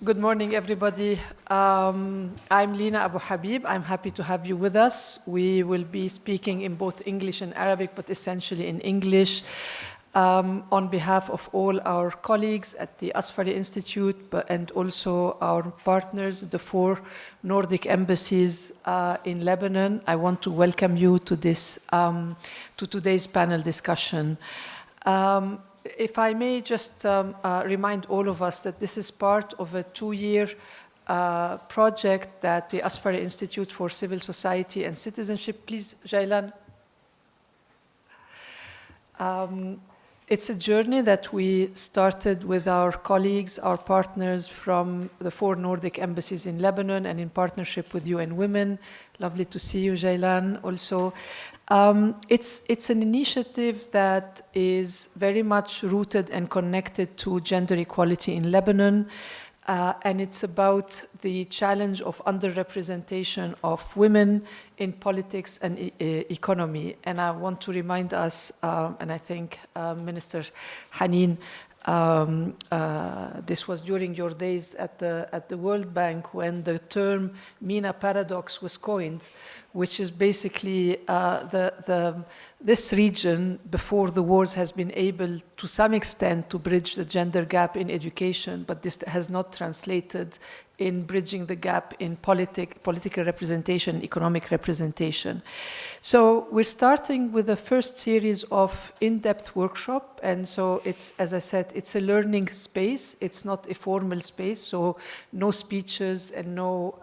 Good morning, everybody. I'm Lina Abou-Habib. I'm happy to have you with us. We will be speaking in both English and Arabic, but essentially in English, on behalf of all our colleagues at the Asfari Institute, and also our partners, the 4 Nordic embassies in Lebanon. I want to welcome you to this, to today's panel discussion. If I may just remind all of us that this is part of a 2-year project that the Asfari Institute for Civil Society and Citizenship, please, Jailan. It's a journey that we started with our colleagues, our partners from the 4 Nordic embassies in Lebanon and in partnership with UN Women. Lovely to see you, Jailan, also. It's an initiative that is very much rooted and connected to gender equality in Lebanon, and it's about the challenge of underrepresentation of women in politics and economy. And I want to remind us, and I think Minister Haneen, this was during your days at the World Bank when the term MENA paradox was coined, which is basically this region before the wars has been able to some extent to bridge the gender gap in education, but this has not translated in bridging the gap in political representation, economic representation. So we're starting with the first series of in-depth workshop, and so it's, as I said, it's a learning space. It's not a formal space, so no speeches and no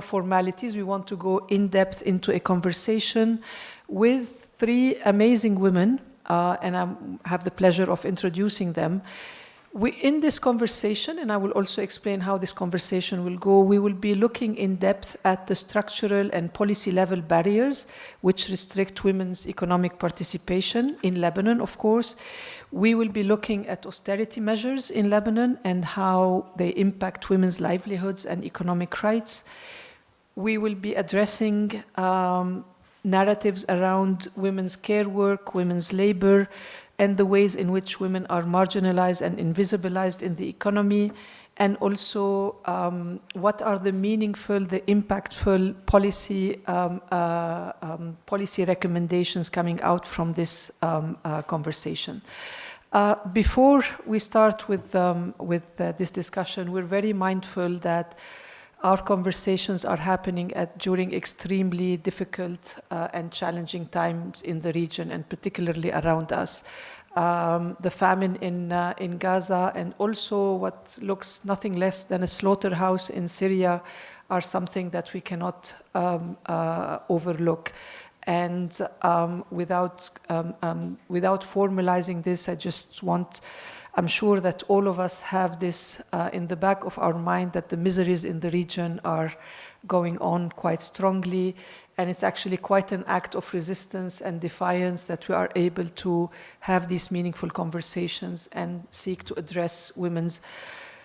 formalities. We want to go in-depth into a conversation with 3 amazing women, and I have the pleasure of introducing them. In this conversation, and I will also explain how this conversation will go, we will be looking in depth at the structural and policy level barriers which restrict women's economic participation in Lebanon, of course. We will be looking at austerity measures in Lebanon and how they impact women's livelihoods and economic rights. We will be addressing narratives around women's care work, women's labor, and the ways in which women are marginalized and invisibilized in the economy, and also what are the meaningful, the impactful policy recommendations coming out from this conversation. Before we start with this discussion, we're very mindful that our conversations are happening during extremely difficult and challenging times in the region, and particularly around us. The famine in Gaza and also what looks nothing less than a slaughterhouse in Syria are something that we cannot overlook. And without formalizing this, I'm sure that all of us have this in the back of our mind, that the miseries in the region are going on quite strongly, and it's actually quite an act of resistance and defiance that we are able to have these meaningful conversations and seek to address women's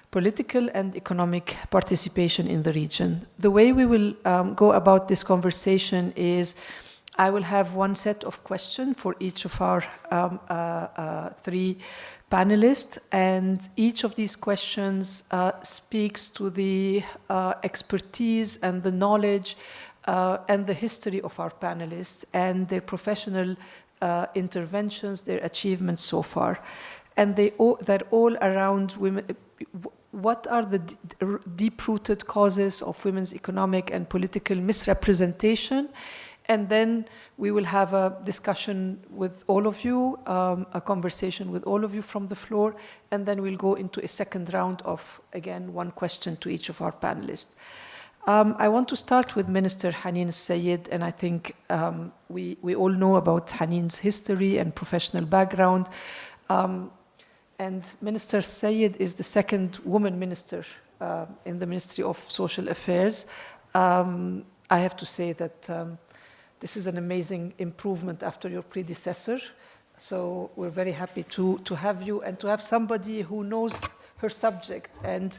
political and economic participation in the region. The way we will go about this conversation is I will have one set of questions for each of our 3 panelists, and each of these questions speaks to the expertise and the knowledge and the history of our panelists and their professional interventions, their achievements so far. And they're all around women. What are the deep-rooted causes of women's economic and political misrepresentation? And then we will have a discussion with all of you, a conversation with all of you from the floor, and then we'll go into a second round of, again, 1 question to each of our panelists. I want to start with Minister Haneen El Sayed, and I think we all know about Haneen's history and professional background. And Minister Sayed is the 2nd woman minister in the Ministry of Social Affairs. I have to say that this is an amazing improvement after your predecessor. So we're very happy to have you and to have somebody who knows her subject. And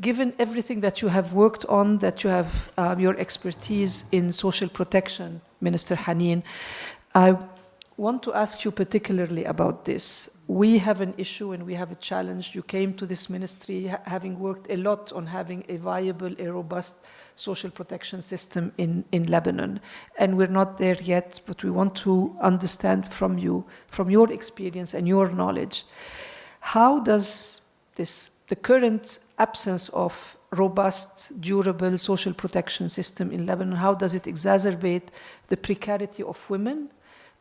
given everything that you have worked on, that you have your expertise in social protection, Minister Haneen, I want to ask you particularly about this. we have an issue and we have a challenge. You came to this ministry having worked a lot on having a viable, a robust social protection system in Lebanon. And we're not there yet, but we want to understand from you, from your experience and your knowledge, how does the current absence of robust, durable social protection system in Lebanon, how does it exacerbate the precarity of women,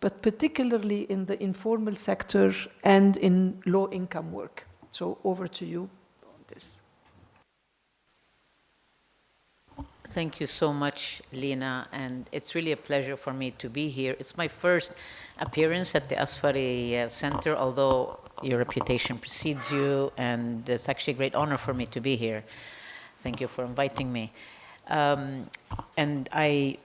but particularly in the informal sector and in low-income work? So over to you on this. Thank you so much, Lina, and it's really a pleasure for me to be here. It's my first appearance at the Asfari Center, although your reputation precedes you, and it's actually a great honor for me to be here. Thank you for inviting me. And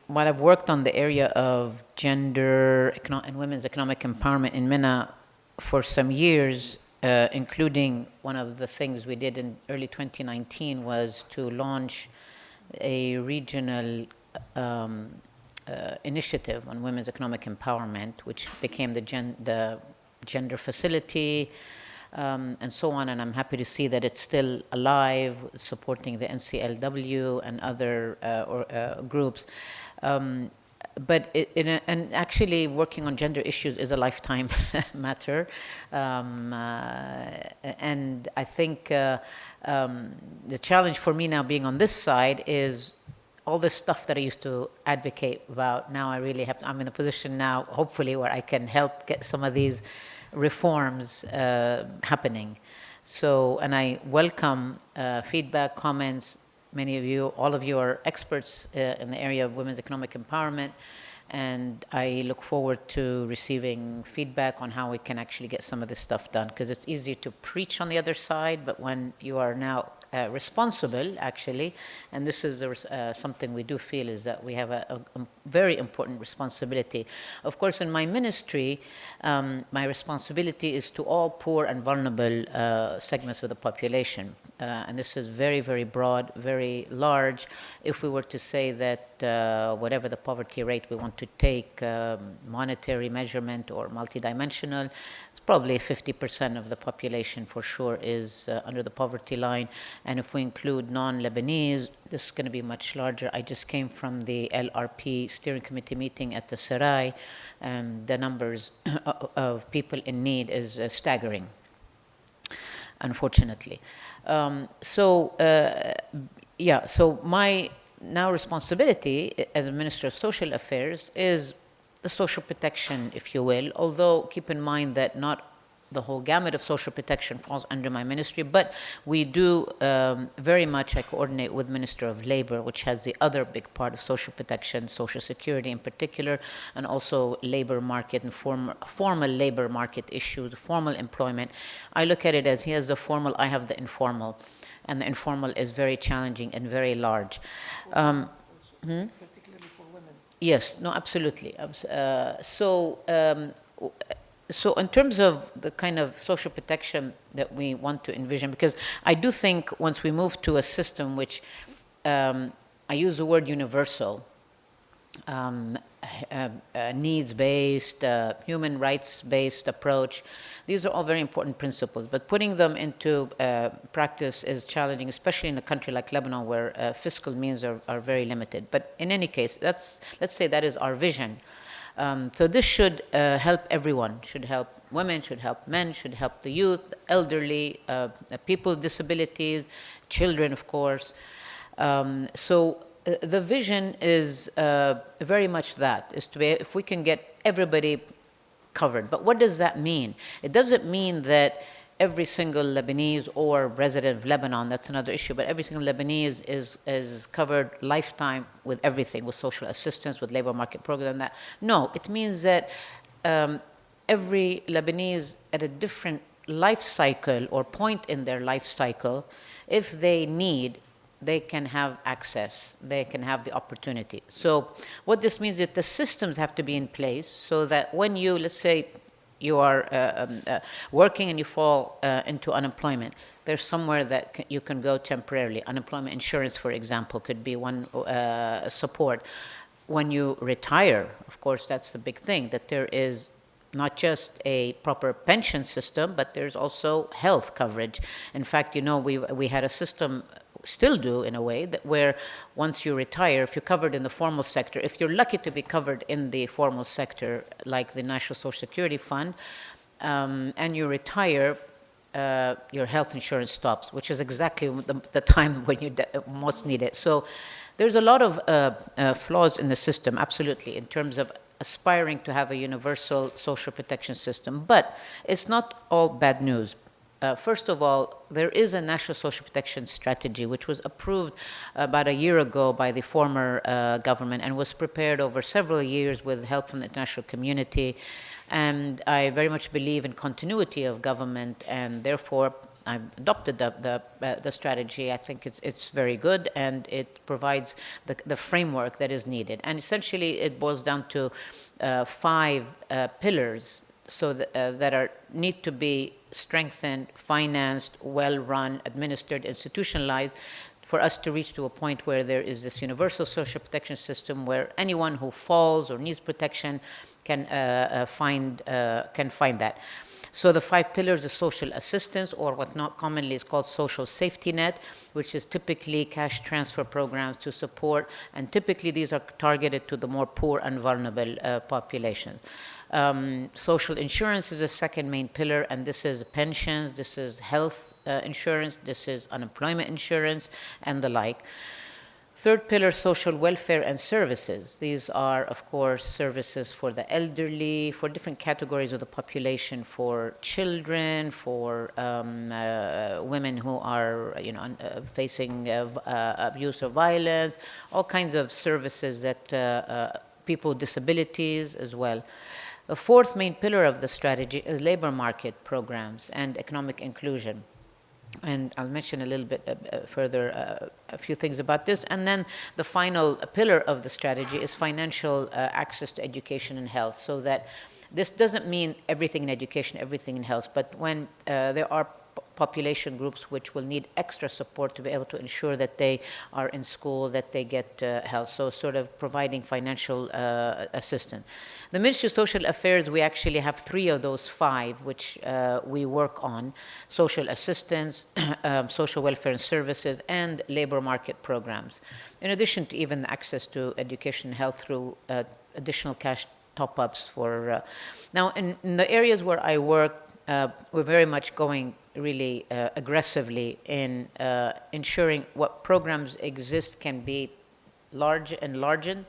while I've worked on the area of gender and women's economic empowerment in MENA for some years, including one of the things we did in early 2019 was to launch a regional initiative on women's economic empowerment, which became the gender facility, and so on. And I'm happy to see that it's still alive, supporting the NCLW and other groups. But and actually working on gender issues is a lifetime matter. And I think the challenge for me now being on this side is all this stuff that I used to advocate about. Now I really I'm in a position now, hopefully, where I can help get some of these reforms happening. So, and I welcome feedback, comments. Many of you, all of you are experts in the area of women's economic empowerment, and I look forward to receiving feedback on how we can actually get some of this stuff done, because it's easy to preach on the other side, but when you are now responsible, actually, and this is something we do feel is that we have a very important responsibility. Of course, in my ministry, my responsibility is to all poor and vulnerable segments of the population. And this is very, very broad, very large. If we were to say that whatever the poverty rate we want to take, monetary measurement or multidimensional, probably 50% of the population for sure is under the poverty line. And if we include non-Lebanese, this is going to be much larger. I just came from the LRP steering committee meeting at the Sarai, and the numbers of people in need is staggering, unfortunately. So my now responsibility as a Minister of Social Affairs is the social protection, if you will, although keep in mind that not the whole gamut of social protection falls under my ministry, but we do very much, I coordinate with Minister of Labor, which has the other big part of social protection, Social Security in particular, and also labor market and formal labor market issues, formal employment. I look at it as he has the formal, I have the informal, and the informal is very challenging and very large. Particularly for women. Yes, no, absolutely. So in terms of the kind of social protection that we want to envision, because I do think once we move to a system which, I use the word universal, needs-based, human rights-based approach, these are all very important principles, but putting them into practice is challenging, especially in a country like Lebanon where fiscal means are very limited. But in any case, let's say that is our vision. So this should help everyone, should help women, should help men, should help the youth, elderly, people with disabilities, children, of course. The vision is very much that, is to be, if we can get everybody covered. But what does that mean? It doesn't mean that every single Lebanese or resident of Lebanon, that's another issue, but every single Lebanese is covered lifetime with everything, with social assistance, with labor market program, that. No, it means that every Lebanese at a different life cycle or point in their life cycle, if they need, they can have access, they can have the opportunity. So what this means is that the systems have to be in place so that when you, let's say, you are working and you fall into unemployment, there's somewhere that you can go temporarily. Unemployment insurance, for example, could be one support. When you retire, of course, that's the big thing, that there is not just a proper pension system, but there's also health coverage. In fact, we had a system, still do in a way, that where once you retire, if you're covered in the formal sector, if you're lucky to be covered in the formal sector, like the National Social Security Fund, and you retire, your health insurance stops, which is exactly the time when you most need it. So there's a lot of flaws in the system, absolutely, in terms of aspiring to have a universal social protection system. But it's not all bad news. First of all, there is a national social protection strategy which was approved about a year ago by the former government and was prepared over several years with help from the international community. And I very much believe in continuity of government, and therefore I've adopted the strategy. I think it's very good, and it provides the framework that is needed. And essentially, it boils down to 5 pillars, so that need to be strengthened, financed, well-run, administered, institutionalized, for us to reach to a point where there is this universal social protection system where anyone who falls or needs protection can find that. So the 5 pillars is social assistance, or what not commonly is called social safety net, which is typically cash transfer programs to support, and typically these are targeted to the more poor and vulnerable population. Social insurance is the second main pillar, and this is pensions, this is health insurance, this is unemployment insurance, and the like. Third pillar, social welfare and services. These are, of course, services for the elderly, for different categories of the population, for children, for women who are, facing abuse or violence, all kinds of services that people with disabilities as well. The fourth main pillar of the strategy is labor market programs and economic inclusion. And I'll mention a little bit further a few things about this. And then the final pillar of the strategy is financial access to education and health, so that this doesn't mean everything in education, everything in health, but when there are population groups which will need extra support to be able to ensure that they are in school, that they get health, so sort of providing financial assistance. The Ministry of Social Affairs, we actually have 3 of those 5 which we work on: social assistance, social welfare and services, and labor market programs. In addition to even access to education and health through additional cash top-ups for... Now, in the areas where I work, we're very much going really aggressively in ensuring what programs exist can be enlarged,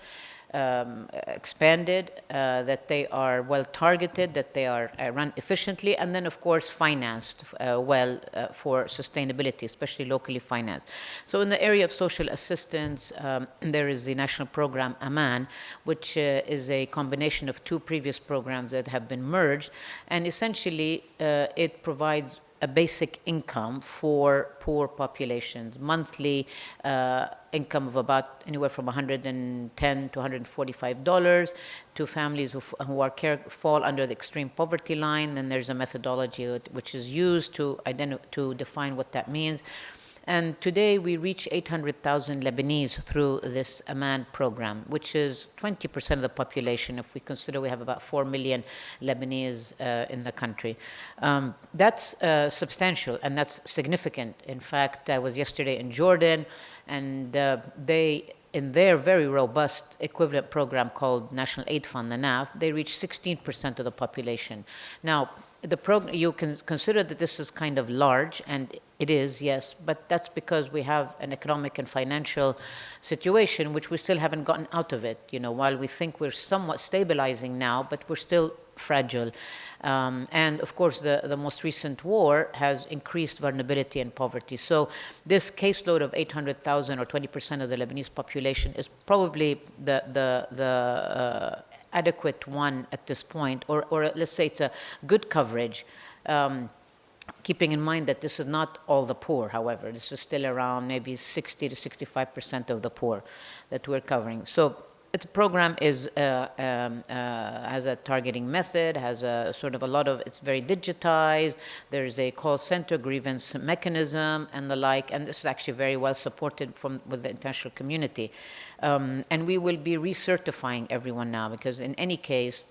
expanded, that they are well targeted, that they are run efficiently, and then of course financed well for sustainability, especially locally financed. So in the area of social assistance, there is the national program Aman, which is a combination of 2 previous programs that have been merged, and essentially it provides a basic income for poor populations, monthly income of about anywhere from $110 to $145 to families who fall under the extreme poverty line. Then there's a methodology which is used to define what that means. And today we reach 800,000 Lebanese through this Aman program, which is 20% of the population if we consider we have about 4 million Lebanese in the country. That's substantial and that's significant. In fact, I was yesterday in Jordan, and they, in their very robust equivalent program called National Aid Fund, the NAF, they reach 16% of the population. Now, you can consider that this is kind of large, and it is, yes, but that's because we have an economic and financial situation which we still haven't gotten out of it. While we think we're somewhat stabilizing now, but we're still fragile. And of course, the most recent war has increased vulnerability and poverty. So this caseload of 800,000 or 20% of the Lebanese population is probably the adequate one at this point, or let's say it's a good coverage, keeping in mind that this is not all the poor, however. This is still around maybe 60 to 65% of the poor that we're covering. So the program is has a targeting method, has a sort of a lot of, it's very digitized. There's a call center, grievance mechanism, and the like. And this is actually very well supported with the international community. And we will be recertifying everyone now, because in any case,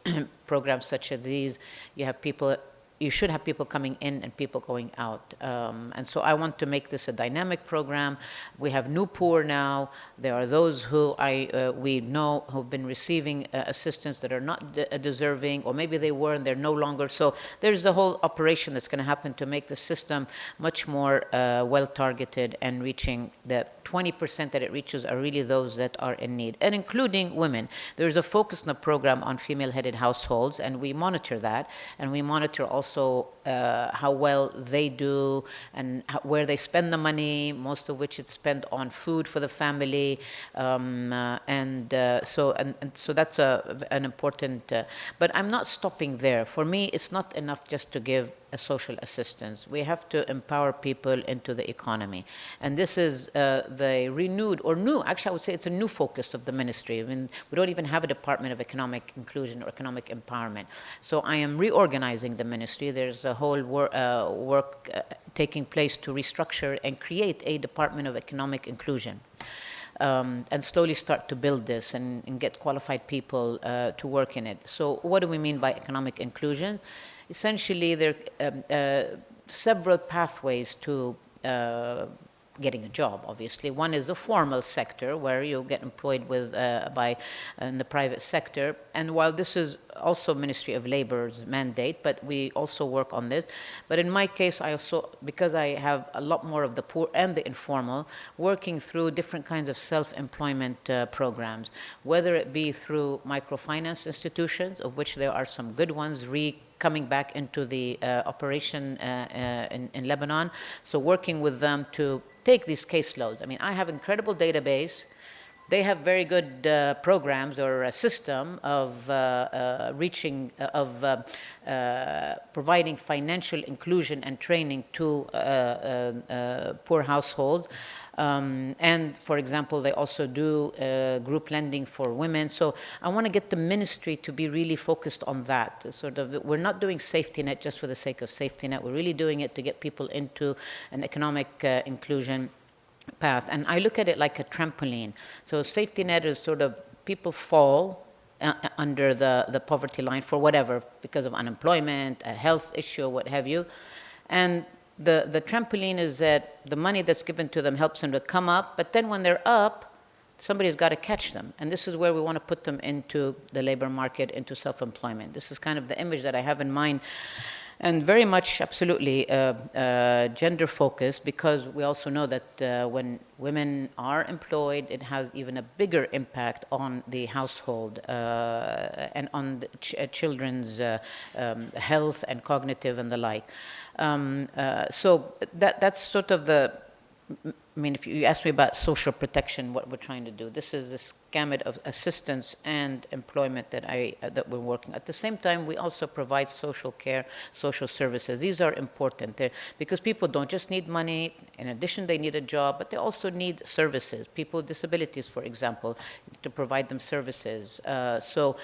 programs such as these, you should have people coming in and people going out. And so I want to make this a dynamic program. We have new poor now. There are those who we know who've been receiving assistance that are not deserving, or maybe they were and they're no longer. So there's a whole operation that's going to happen to make the system much more well-targeted and reaching the 20% that it reaches are really those that are in need, and including women. There's a focus in the program on female-headed households, and we monitor that, and we monitor also how well they do and where they spend the money, most of which is spent on food for the family, so that's an important. But I'm not stopping there. For me, it's not enough just to give a social assistance. We have to empower people into the economy, and this is the renewed or new. Actually, I would say it's a new focus of the ministry. I mean, we don't even have a Department of Economic Inclusion or Economic Empowerment. So I am reorganizing the ministry. There's a whole work taking place to restructure and create a Department of Economic Inclusion. And slowly start to build this and get qualified people to work in it. So what do we mean by economic inclusion? Essentially, there are several pathways to getting a job, obviously. One is the formal sector, where you get employed in the private sector. And while this is also Ministry of Labor's mandate, but we also work on this. But in my case, I also, because I have a lot more of the poor and the informal, working through different kinds of self-employment programs, whether it be through microfinance institutions, of which there are some good ones, coming back into the operation in Lebanon. So working with them to take these caseloads. I mean, I have an incredible database. They have very good programs or a system of providing financial inclusion and training to poor households. And for example, they also do group lending for women. So I want to get the ministry to be really focused on that. Sort of, we're not doing safety net just for the sake of safety net. We're really doing it to get people into an economic inclusion path. And I look at it like a trampoline. So safety net is sort of people fall under the poverty line for whatever, because of unemployment, a health issue, what have you. And the trampoline is that the money that's given to them helps them to come up, but then when they're up, somebody's got to catch them. And this is where we want to put them into the labor market, into self-employment. This is kind of the image that I have in mind. And very much, absolutely, gender focused, because we also know that when women are employed, it has even a bigger impact on the household and on the children's health and cognitive and the like. So that's sort of I mean, if you ask me about social protection, what we're trying to do, this is this gamut of assistance and employment that we're working. At the same time, we also provide social care, social services. These are important because people don't just need money. In addition, they need a job, but they also need services. People with disabilities, for example, to provide them services. So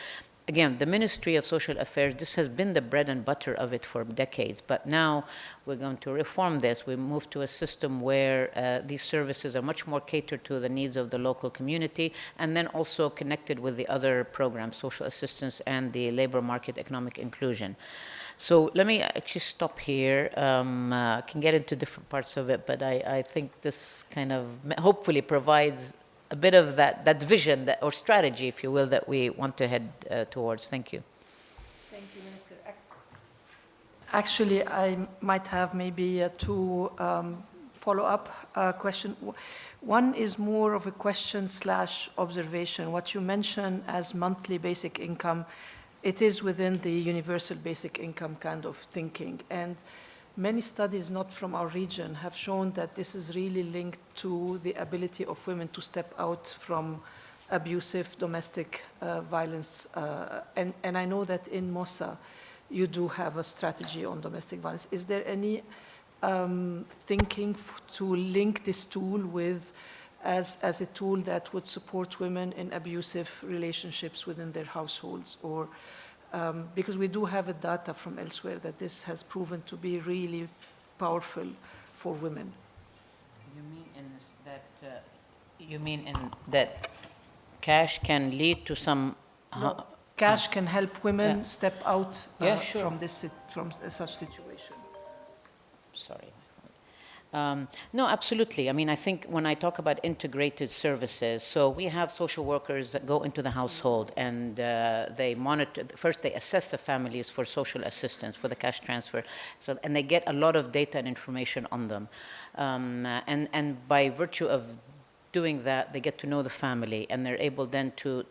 again, the Ministry of Social Affairs, this has been the bread and butter of it for decades, but now we're going to reform this. We move to a system where these services are much more catered to the needs of the local community, and then also connected with the other programs, social assistance and the labor market economic inclusion. So let me actually stop here. I can get into different parts of it, but I think this kind of hopefully provides a bit of that vision or strategy, if you will, that we want to head towards. Thank you. Thank you, Minister. Actually, I might have maybe two follow-up questions. One is more of a question/observation. What you mentioned as monthly basic income, it is within the universal basic income kind of thinking. And many studies, not from our region, have shown that this is really linked to the ability of women to step out from abusive domestic violence. And I know that in MOSA, you do have a strategy on domestic violence. Is there any thinking to link this tool with as a tool that would support women in abusive relationships within their households, or because we do have data from elsewhere that this has proven to be really powerful for women. You mean in that cash can lead to some? No, cash can help women step out from such situation. Sorry. No, absolutely. I mean, I think when I talk about integrated services, so we have social workers that go into the household and they monitor, first they assess the families for social assistance, for the cash transfer, and they get a lot of data and information on them. And by virtue of doing that, they get to know the family, and they're able then to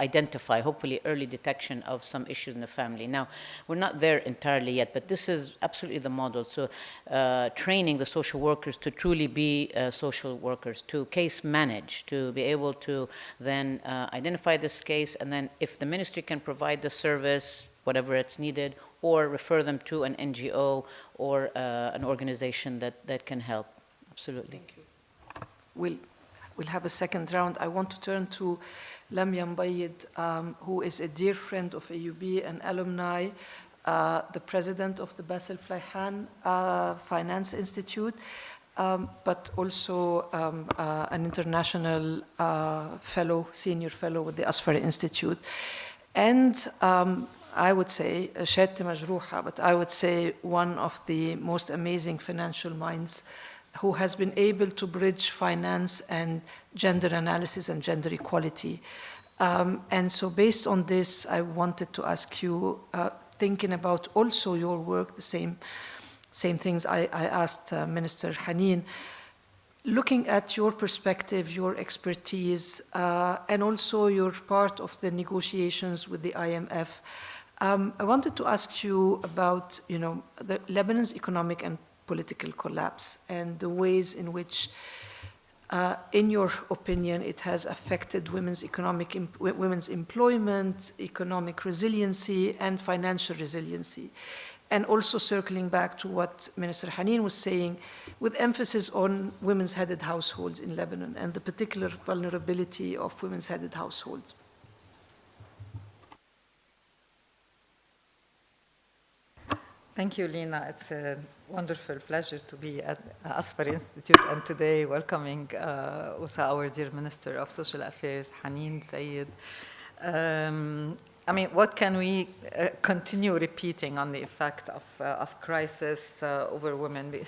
identify, hopefully, early detection of some issues in the family. Now, we're not there entirely yet, but this is absolutely the model. So training the social workers to truly be social workers, to case manage, to be able to then identify this case, and then if the ministry can provide the service, whatever it's needed, or refer them to an NGO or an organization that can help. Absolutely. Thank you. We'll have a second round. I want to turn to Lamia Moubaye, who is a dear friend of AUB, an alumni, the president of the Basil Fuleihan Finance Institute, but also an international fellow, senior fellow with the Asfari Institute. And I would say, شهادتي مجروحة, but I would say one of the most amazing financial minds who has been able to bridge finance and gender analysis and gender equality. And so based on this, I wanted to ask you, thinking about also your work, the same things I asked Minister Haneen, looking at your perspective, your expertise, and also your part of the negotiations with the IMF, I wanted to ask you about, the Lebanon's economic and political collapse and the ways in which, in your opinion, it has affected women's employment, economic resiliency, and financial resiliency. And also circling back to what Minister Haneen was saying, with emphasis on women's headed households in Lebanon and the particular vulnerability of women's headed households. Thank you, Lina. It's a wonderful pleasure to be at Asfari Institute and today welcoming also our dear Minister of Social Affairs, Haneen El Sayed. I mean, what can we continue repeating on the effect of crisis over women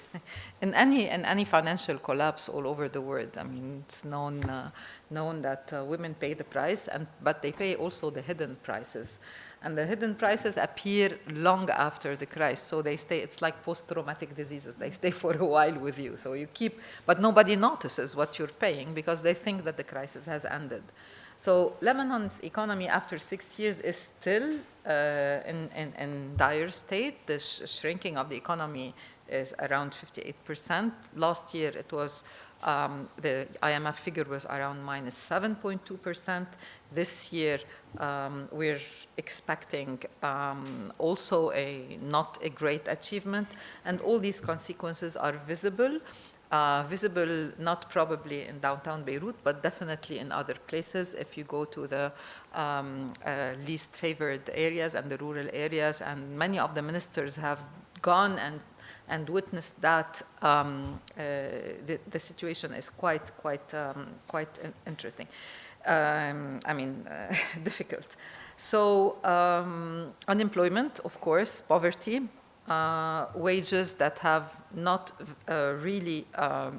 in any financial collapse all over the world? I mean, it's known that women pay the price, but they pay also the hidden prices. And the hidden prices appear long after the crisis. So they stay, it's like post-traumatic diseases. They stay for a while with you. So you keep, but nobody notices what you're paying because they think that the crisis has ended. So Lebanon's economy after 6 years is still in dire state. The shrinking of the economy is around 58%. Last year it was, the IMF figure was around minus 7.2%. This year we're expecting also not a great achievement. And all these consequences are visible. Visible not probably in downtown Beirut, but definitely in other places. If you go to the least favored areas and the rural areas, and many of the ministers have gone and witnessed that, the situation is quite interesting. I mean, difficult. So unemployment, of course, poverty, wages that have not really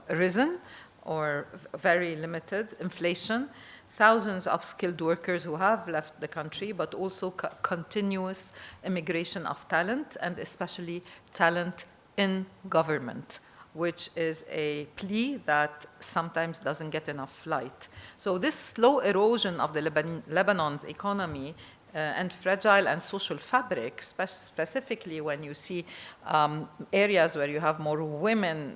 risen or very limited, inflation, thousands of skilled workers who have left the country, but also continuous immigration of talent, and especially talent in government, which is a plea that sometimes doesn't get enough light. So this slow erosion of the Lebanon's economy and fragile and social fabric, specifically when you see areas where you have more women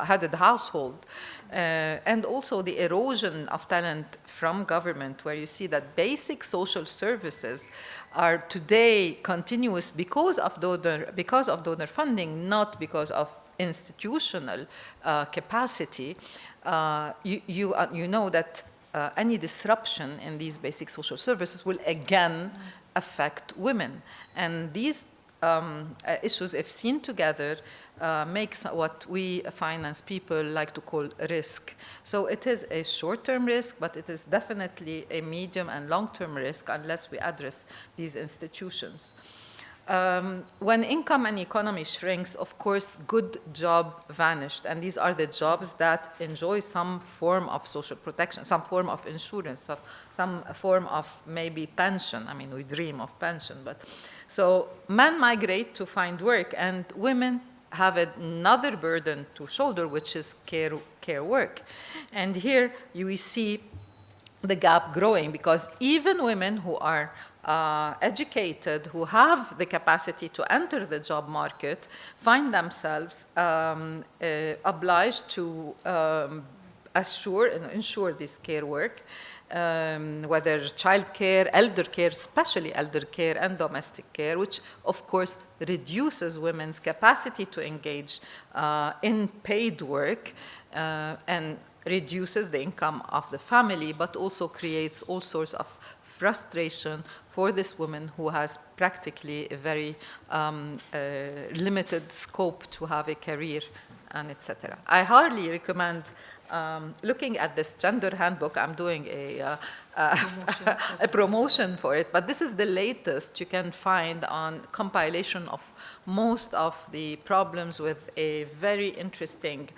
headed household, and also the erosion of talent from government, where you see that basic social services are today continuous because of donor funding, not because of institutional capacity, you know that any disruption in these basic social services will again affect women. And these issues, if seen together, makes what we finance people like to call risk. So it is a short-term risk, but it is definitely a medium and long-term risk unless we address these institutions. When income and economy shrinks, of course, good job vanished. And these are the jobs that enjoy some form of social protection, some form of insurance, some form of maybe pension. I mean, we dream of pension. But so men migrate to find work, and women have another burden to shoulder, which is care work. And here we see the gap growing, because even women who are educated, who have the capacity to enter the job market, find themselves obliged to ensure this care work, whether child care, elder care, especially elder care, and domestic care, which of course reduces women's capacity to engage in paid work and reduces the income of the family, but also creates all sorts of frustration for this woman who has practically a very limited scope to have a career, and etc. I hardly recommend looking at this gender handbook. I'm doing a promotion for it, but this is the latest you can find on compilation of most of the problems, with a very interesting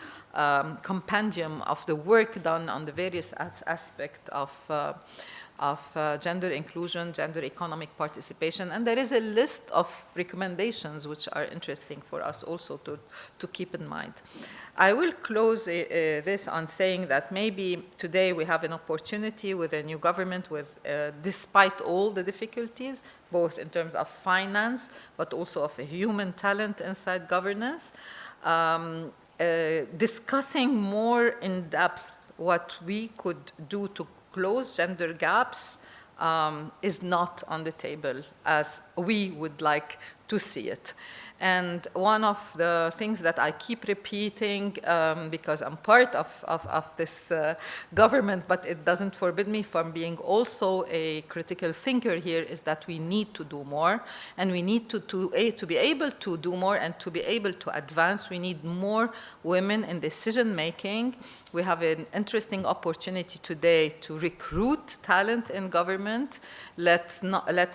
compendium of the work done on the various aspects of gender inclusion, gender economic participation. And there is a list of recommendations which are interesting for us also to keep in mind. I will close this on saying that maybe today we have an opportunity with a new government, with, despite all the difficulties, both in terms of finance, but also of a human talent inside governance, discussing more in depth what we could do to close gender gaps is not on the table as we would like to see it. And one of the things that I keep repeating, because I'm part of this government, but it doesn't forbid me from being also a critical thinker here, is that we need to do more. And we need to be able to do more and to be able to advance. We need more women in decision making. We have an interesting opportunity today to recruit talent in government. Let's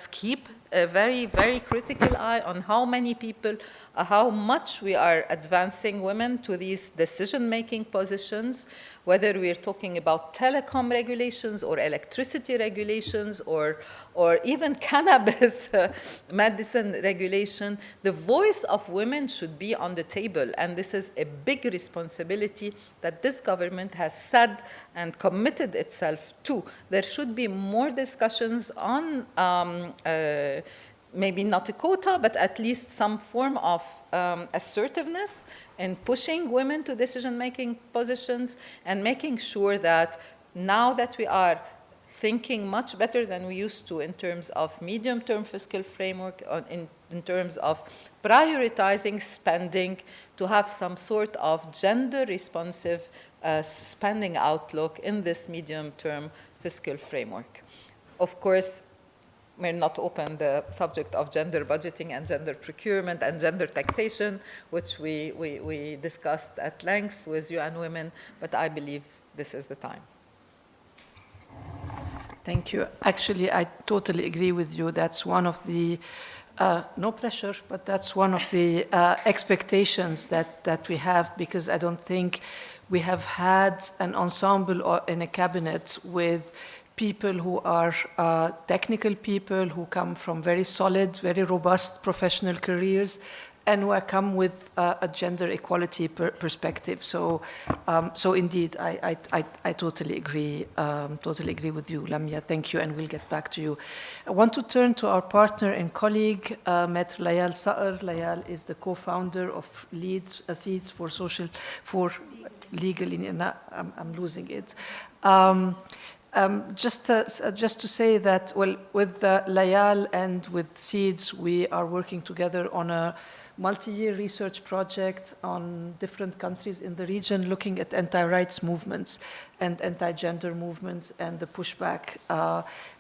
keep a very, very critical eye on how many people, how much we are advancing women to these decision-making positions, whether we're talking about telecom regulations or electricity regulations or even cannabis medicine regulation. The voice of women should be on the table, and this is a big responsibility that this government has said and committed itself to. There should be more discussions on maybe not a quota, but at least some form of assertiveness in pushing women to decision-making positions, and making sure that now that we are thinking much better than we used to in terms of medium-term fiscal framework, in terms of prioritizing spending, to have some sort of gender-responsive spending outlook in this medium-term fiscal framework. Of course, we're not open the subject of gender budgeting and gender procurement and gender taxation, which we discussed at length with UN Women, but I believe this is the time. Thank you. Actually, I totally agree with you. That's one of the, no pressure, but that's one of the expectations that we have, because I don't think we have had an ensemble in a cabinet with people who are technical people, who come from very solid, very robust professional careers, and who come with a gender equality perspective. So, so indeed, I totally agree with you, Lamia. Thank you, and we'll get back to you. I want to turn to our partner and colleague, Layal Sakr. Layal is the co-founder of Seeds for Legal. I'm losing it. Just to say that, well, with Layal and with Seeds, we are working together on a multi-year research project on different countries in the region looking at anti-rights movements and anti-gender movements and the pushback.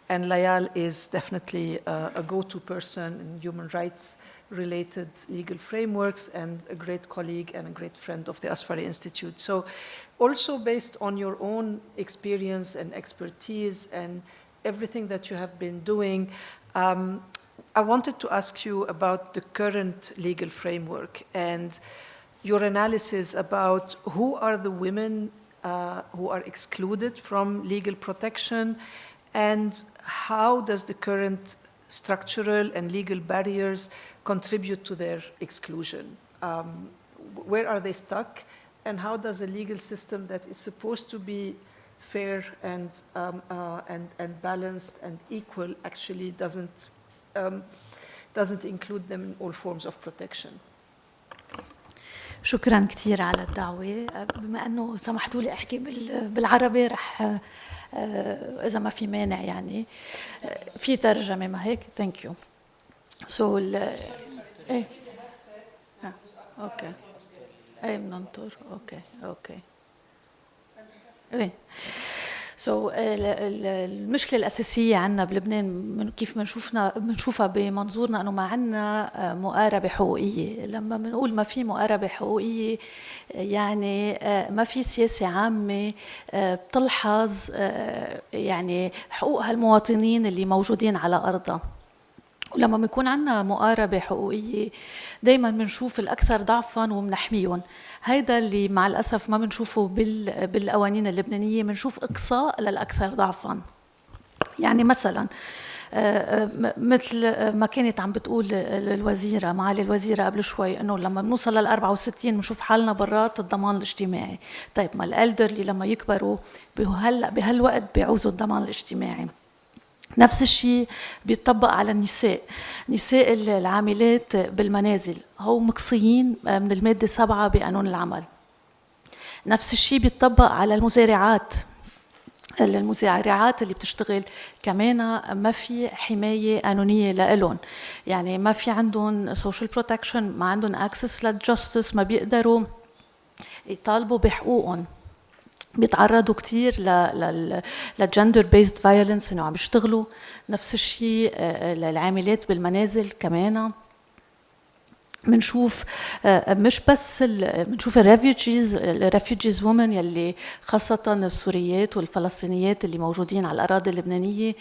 And Layal is definitely a go-to person in human rights related legal frameworks and a great colleague and a great friend of the Asfari Institute. So also based on your own experience and expertise and everything that you have been doing, I wanted to ask you about the current legal framework and your analysis about who are the women who are excluded from legal protection, and how does the current structural and legal barriers contribute to their exclusion? Where are they stuck, and how does a legal system that is supposed to be fair and balanced and equal actually doesn't include them in all forms of protection? شكرا كثير على الدعوة. بما أنه سمحتوا لي أحكي بالعربي رح إذا ما في مانع يعني في ترجمة ما هيك. Thank you. So إيه أوكي إيه بننطر أوكي إيه. المشكلة الأساسية عنا بلبنان كيف بنشوفها بمنظورنا أنه ما عنا مقاربة حقوقية. لما بنقول ما في مقاربة حقوقية يعني ما في سياسة عامة بتلحظ يعني حقوق هالمواطنين اللي موجودين على أرضها. ولما بيكون عنا مقاربة حقوقية دايما بنشوف الأكثر ضعفا وبنحميهم. هيدا اللي مع الأسف ما بنشوفه بالقوانين اللبنانية، بنشوف إقصاء للأكثر ضعفا. يعني مثلا مثل ما كانت عم بتقول معالي الوزيرة قبل شوي انه لما بنوصل لل 64 بنشوف حالنا برات الضمان الاجتماعي. طيب ما الالدرلي لما يكبروا بهالوقت بيعوزوا الضمان الاجتماعي. نفس الشيء بيطبق على النساء العاملات بالمنازل، هو مقصيين من المادة 7 بقانون العمل. نفس الشيء بيطبق على المزارعات اللي بتشتغل كمان ما في حماية قانونية لإلهم، يعني ما في عندهم social protection، ما عندهم access للjustice، ما بيقدروا يطالبوا بحقوقهم. بيتعرضوا كتير لجندر بيزد فايولنس انه عم يشتغلوا. نفس الشيء للعاملات بالمنازل كمان. بنشوف مش بس بنشوف الريفيوجيز وومن يلي خاصة السوريات والفلسطينيات اللي موجودين على الأراضي اللبنانية.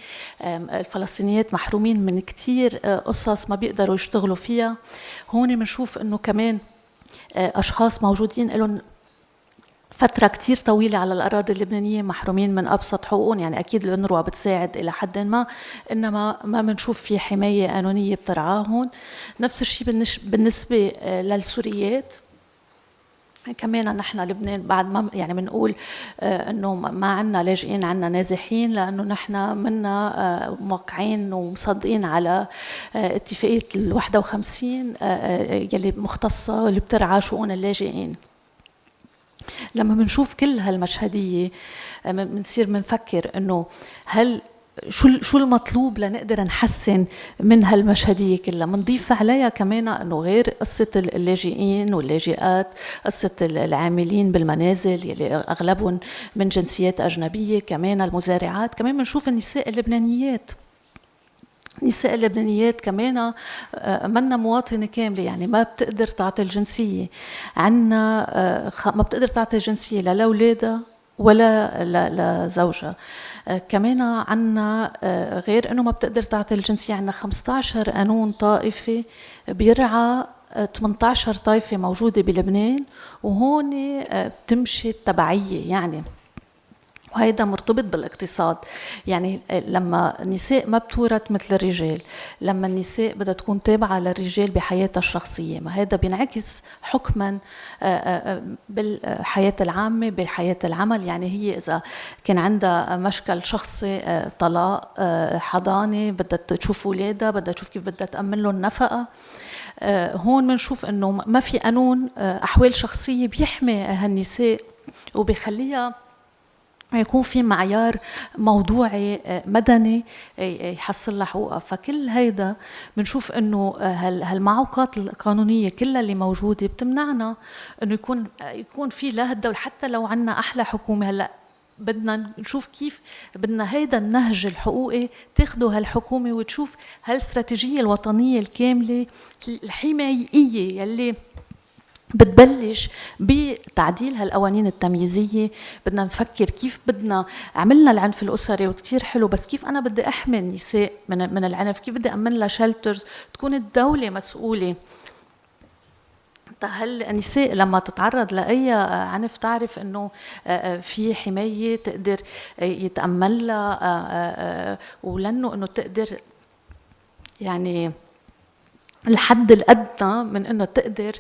الفلسطينيات محرومين من كتير قصص ما بيقدروا يشتغلوا فيها. هون بنشوف انه كمان أشخاص موجودين لهم فترة كتير طويلة على الأراضي اللبنانية محرومين من أبسط حقوقهم. يعني أكيد الأنروا بتساعد إلى حد ما، إنما ما بنشوف في حماية قانونية بترعاهم. نفس الشيء بالنسبة للسوريات كمان. نحن لبنان بعد ما يعني بنقول إنه ما عنا لاجئين، عنا نازحين، لأنه نحن منا موقعين ومصدقين على اتفاقية 51 يلي مختصة اللي بترعى شؤون اللاجئين. لما بنشوف كل هالمشهدية بنصير بنفكر انه هل شو المطلوب لنقدر نحسن من هالمشهدية كلها. بنضيف عليها كمان انه غير قصة اللاجئين واللاجئات، قصة العاملين بالمنازل يلي اغلبهم من جنسيات اجنبية، كمان المزارعات، كمان بنشوف النساء اللبنانيات كمان منا مواطنة كاملة، يعني ما بتقدر تعطي الجنسية. عنا ما بتقدر تعطي الجنسية لا لأولادها ولا لزوجها. كمان عنا غير انه ما بتقدر تعطي الجنسية، عنا 15 قانون طائفي بيرعى 18 طائفة موجودة بلبنان، وهون بتمشي التبعية يعني. وهيدا مرتبط بالاقتصاد. يعني لما النساء ما بتورث مثل الرجال، لما النساء بدها تكون تابعة للرجال بحياتها الشخصية، ما هيدا بينعكس حكما بالحياة العامة بالحياة العمل. يعني هي إذا كان عندها مشكل شخصي، طلاق، حضانة، بدها تشوف أولادها، بدها تشوف كيف بدها تأمن لهم نفقة، هون بنشوف إنه ما في قانون أحوال شخصية بيحمي هالنساء وبيخليها يكون في معيار موضوعي مدني يحصل لها حقوقها. فكل هيدا بنشوف انه هالمعوقات القانونيه كلها اللي موجوده بتمنعنا انه يكون في لهالدولة. حتى لو عنا احلى حكومه هلا بدنا نشوف كيف بدنا هيدا النهج الحقوقي تاخده هالحكومه وتشوف هالاستراتيجيه الوطنيه الكامله الحماييه يلي بتبلش بتعديل هالقوانين التمييزية. بدنا نفكر كيف بدنا عملنا العنف الأسري وكتير حلو، بس كيف أنا بدي أحمي النساء من العنف، كيف بدي أعمل لها شلترز تكون الدولة مسؤولة. هل النساء لما تتعرض لأي عنف تعرف أنه في حماية تقدر يتأمل لها، ولأنه أنه تقدر يعني الحد الأدنى من أنه تقدر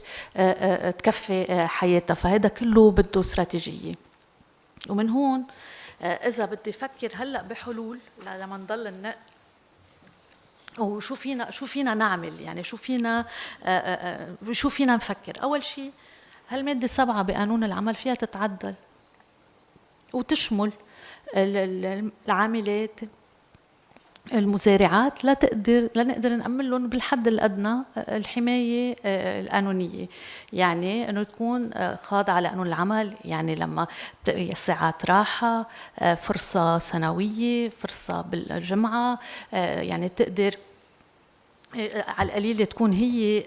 تكفي حياتها. فهذا كله بده استراتيجية. ومن هون إذا بدي أفكر هلأ بحلول لما نضل وشو فينا نعمل، يعني شو فينا نفكر. أول شيء هالمادة 7 بقانون العمل فيها تتعدل وتشمل العاملات المزارعات لا نقدر نأمن لهم بالحد الأدنى الحماية القانونية. يعني أنه تكون خاضعة لقانون العمل، يعني لما ساعات راحة، فرصة سنوية، فرصة بالجمعة، يعني تقدر على القليل تكون هي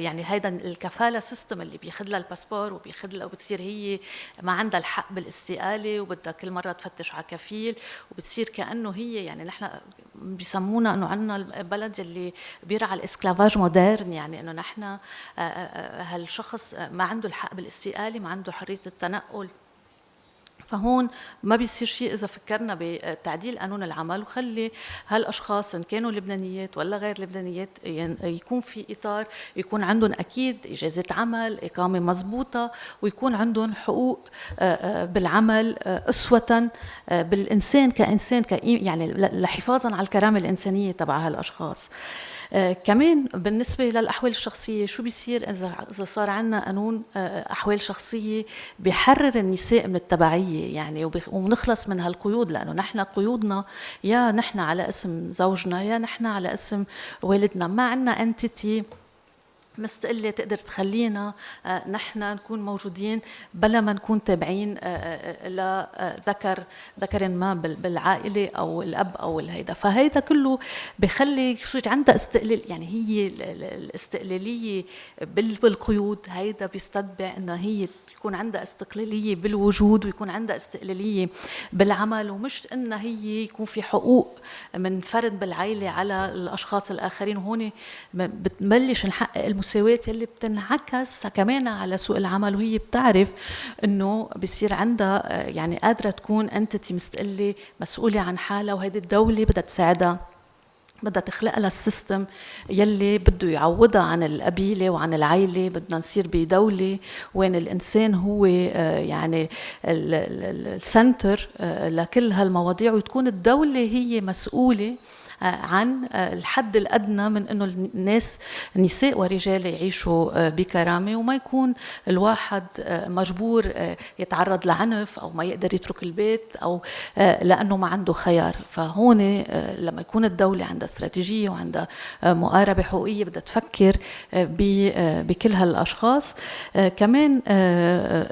يعني هيدا الكفالة سيستم اللي بياخذ لها الباسبور وبياخذ لها وبتصير هي ما عندها الحق بالاستقالة وبدها كل مرة تفتش على كفيل، وبتصير كأنه هي يعني نحن بيسمونا انه عندنا البلد اللي بيرعى الاسكلافاج مودرن، يعني انه نحن هالشخص ما عنده الحق بالاستقالة، ما عنده حرية التنقل. فهون ما بيصير شيء إذا فكرنا بتعديل قانون العمل وخلي هالأشخاص إن كانوا لبنانيات ولا غير لبنانيات يكون في إطار يكون عندهم أكيد إجازة عمل، إقامة مضبوطة، ويكون عندهم حقوق بالعمل أسوة بالإنسان كإنسان يعني لحفاظا على الكرامة الإنسانية تبع هالأشخاص. كمان بالنسبة للأحوال الشخصية، شو بيصير إذا صار عنا قانون أحوال شخصية بيحرر النساء من التبعية، يعني ونخلص من هالقيود، لأنه نحن قيودنا يا نحن على اسم زوجنا يا نحن على اسم والدنا، ما عنا انتيتي مستقلة تقدر تخلينا نحن نكون موجودين بلا ما نكون تابعين لذكر ما بالعائلة أو الأب أو الهيدا. فهيدا كله بخلي شو عندها استقلال، يعني هي الاستقلالية بالقيود، هيدا بيستتبع أنها هي يكون عندها استقلالية بالوجود ويكون عندها استقلالية بالعمل، ومش أنها هي يكون في حقوق من فرد بالعائلة على الأشخاص الآخرين. وهون بتبلش نحقق المساواة اللي بتنعكس كمان على سوق العمل، وهي بتعرف أنه بيصير عندها يعني قادرة تكون أنتيتي مستقلة مسؤولة عن حالها، وهيدي الدولة بدها تساعدها، بدها تخلق لها السيستم يلي بده يعوضها عن القبيلة وعن العائلة. بدنا نصير بدولة وين الإنسان هو يعني السنتر لكل هالمواضيع، وتكون الدولة هي مسؤولة عن الحد الأدنى من أنه الناس نساء ورجال يعيشوا بكرامة، وما يكون الواحد مجبور يتعرض لعنف أو ما يقدر يترك البيت أو لأنه ما عنده خيار. فهون لما يكون الدولة عندها استراتيجية وعندها مقاربة حقوقية بدها تفكر بكل هالأشخاص. كمان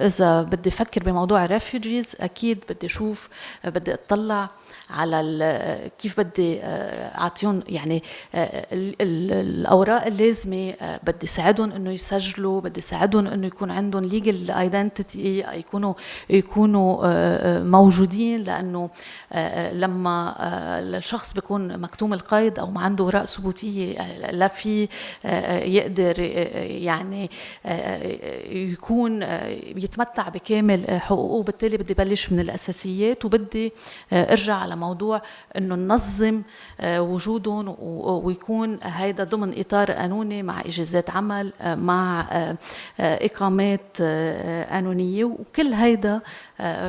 إذا بدي أفكر بموضوع الريفوجيز، أكيد بدي أشوف، بدي أطلع على كيف بدي أعطيهم يعني الأوراق اللازمة، بدي ساعدهم إنه يسجلوا، بدي ساعدهم إنه يكون عندهم legal identity، يكونوا موجودين، لأنه لما الشخص بيكون مكتوم القيد أو ما عنده أوراق ثبوتية لا في يقدر يعني يكون يتمتع بكامل حقوقه. بالتالي بدي بلش من الأساسيات، وبدي ارجع على موضوع انه ننظم وجودهم ويكون هيدا ضمن اطار قانوني مع اجازات عمل مع اقامات قانونيه. وكل هيدا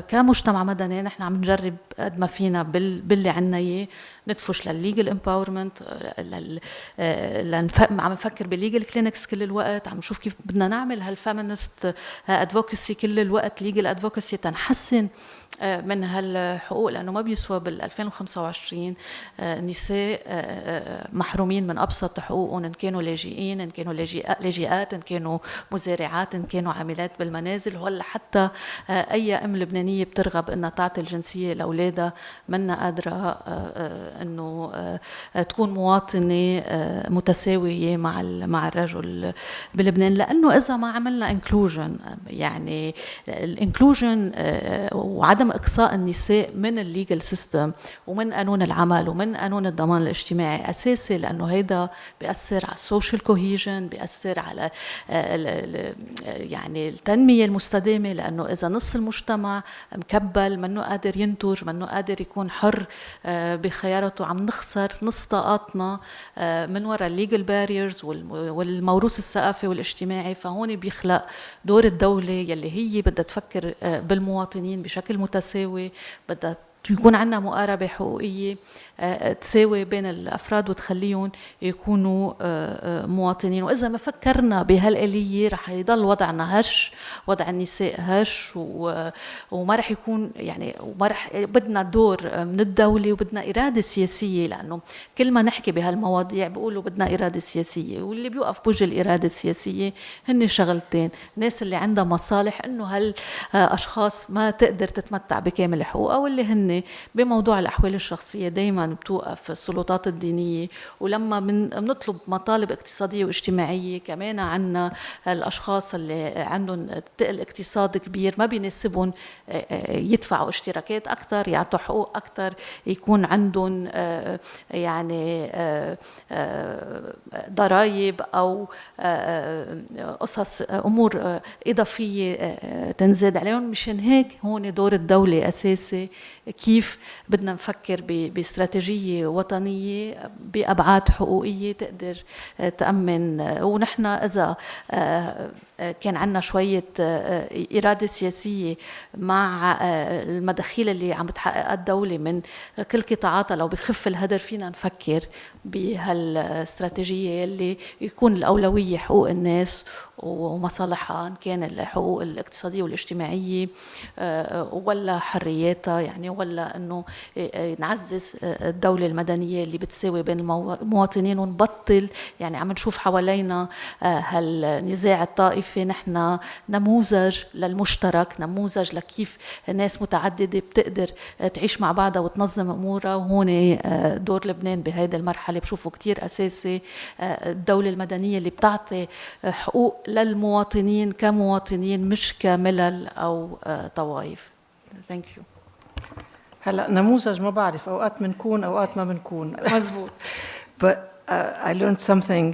كمجتمع مدني نحن عم نجرب قد ما فينا باللي عنا اياه ندفش للليجل امباورمنت، عم نفكر بالليجل كلينكس كل الوقت، عم نشوف كيف بدنا نعمل هالفيمينست ادفوكسي كل الوقت، ليجل ادفوكسي تنحسن من هالحقوق، لأنه ما بيسوى بال 2025 النساء محرومين من أبسط حقوقهم، إن كانوا لاجئين، إن كانوا لاجئات، إن كانوا مزارعات، إن كانوا عاملات بالمنازل، ولا حتى أي أم لبنانية بترغب إنها تعطي الجنسية لأولادها منا قادرة إنه تكون مواطنة متساوية مع الرجل بلبنان. لأنه إذا ما عملنا انكلوجن، يعني الانكلوجن وعدم إقصاء النساء من الليجل سيستم ومن قانون العمل ومن قانون الضمان الاجتماعي أساسي، لأنه هيدا بيأثر على السوشيال كوهيجن، بيأثر على يعني التنمية المستدامة، لأنه إذا نص المجتمع مكبل منه قادر ينتج، منه قادر يكون حر بخياراته، عم نخسر نص طاقاتنا من وراء الليجل باريرز والموروث الثقافي والاجتماعي. فهون بيخلق دور الدولة يلي هي بدها تفكر بالمواطنين بشكل متساوي، بدها يكون عندنا مقاربة حقوقية تساوي بين الأفراد وتخليهم يكونوا مواطنين. وإذا ما فكرنا بهالآلية رح يضل وضعنا هش، وضع النساء هش، وما رح يكون يعني، وما رح، بدنا دور من الدولة وبدنا إرادة سياسية، لأنه كل ما نحكي بهالمواضيع بيقولوا بدنا إرادة سياسية، واللي بيوقف بوجه الإرادة السياسية هن شغلتين: الناس اللي عندها مصالح إنه هالأشخاص ما تقدر تتمتع بكامل حقوقها، واللي هن بموضوع الأحوال الشخصية دايما بتوقف السلطات الدينية. ولما بنطلب مطالب اقتصادية واجتماعية كمان عنا الأشخاص اللي عندهم تقل اقتصاد كبير ما بيناسبهم يدفعوا اشتراكات أكتر، يعطوا حقوق أكتر، يكون عندهم يعني ضرائب أو قصص أمور إضافية تنزاد عليهم. مشان هيك هون دور الدولة أساسي، كيف بدنا نفكر باستراتيجية وطنية بأبعاد حقوقية تقدر تأمن. ونحن إذا كان عندنا شوية إرادة سياسية مع المداخيل اللي عم بتحققها الدولة من كل قطاعاتها، لو بخف الهدر فينا نفكر بهالاستراتيجية اللي يكون الأولوية حقوق الناس ومصالحها، إن كان الحقوق الاقتصادية والاجتماعية ولا حرياتها، يعني ولا إنه نعزز الدولة المدنية اللي بتساوي بين المواطنين، ونبطل يعني عم نشوف حوالينا هالنزاع الطائفي. نحن نموذج للمشترك، نموذج لكيف ناس متعددة بتقدر تعيش مع بعضها وتنظم أمورها. وهون دور لبنان بهيدا المرحلة بشوفه كتير أساسي، الدولة المدنية اللي بتعطي حقوق للمواطنين كمواطنين مش كملل أو طوائف. Thank you. هلا نموذج ما بعرف، أوقات بنكون أوقات ما بنكون. مزبوط. But I learned something,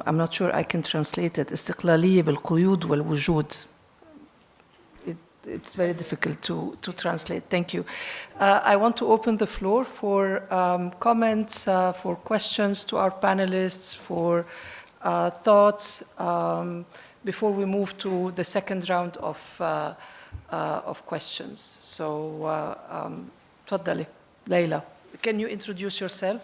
I'm not sure I can translate it. استقلالية بالقيود والوجود. It's very difficult to translate. Thank you. I want to open the floor for comments, for questions to our panelists, for thoughts, before we move to the second round of questions. So, تفضلي, Layla. Can you introduce yourself?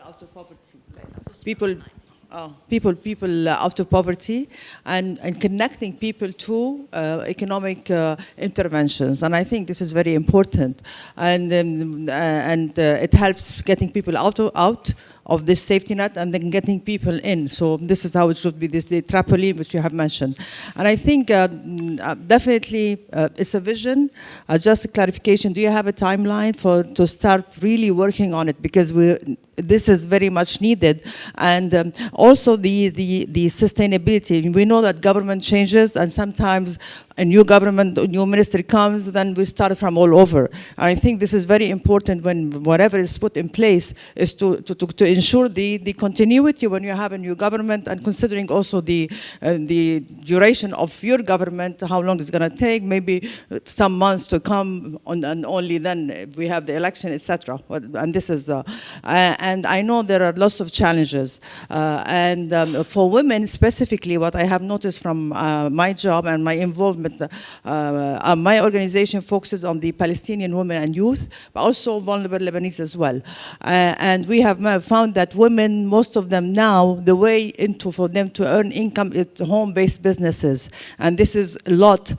Out of poverty. People out of poverty, and connecting people to economic interventions. And I think this is very important. And it helps getting people out of this safety net and then getting people in. So this is how it should be, the trampoline which you have mentioned. And I think definitely it's a vision. Just a clarification, do you have a timeline to start really working on it? Because this is very much needed. And also the sustainability. We know that government changes, and sometimes a new government, a new minister comes, then we start from all over. And I think this is very important when whatever is put in place is to ensure the continuity when you have a new government, and considering also the duration of your government, how long it's going to take, maybe some months to come on, and only then we have the election, etc. And this is, and I know there are lots of challenges. And for women specifically, what I have noticed from my job and my involvement, my organization focuses on the Palestinian women and youth, but also vulnerable Lebanese as well. And we have found that women, most of them now, the way for them to earn income is home-based businesses. And this is a lot,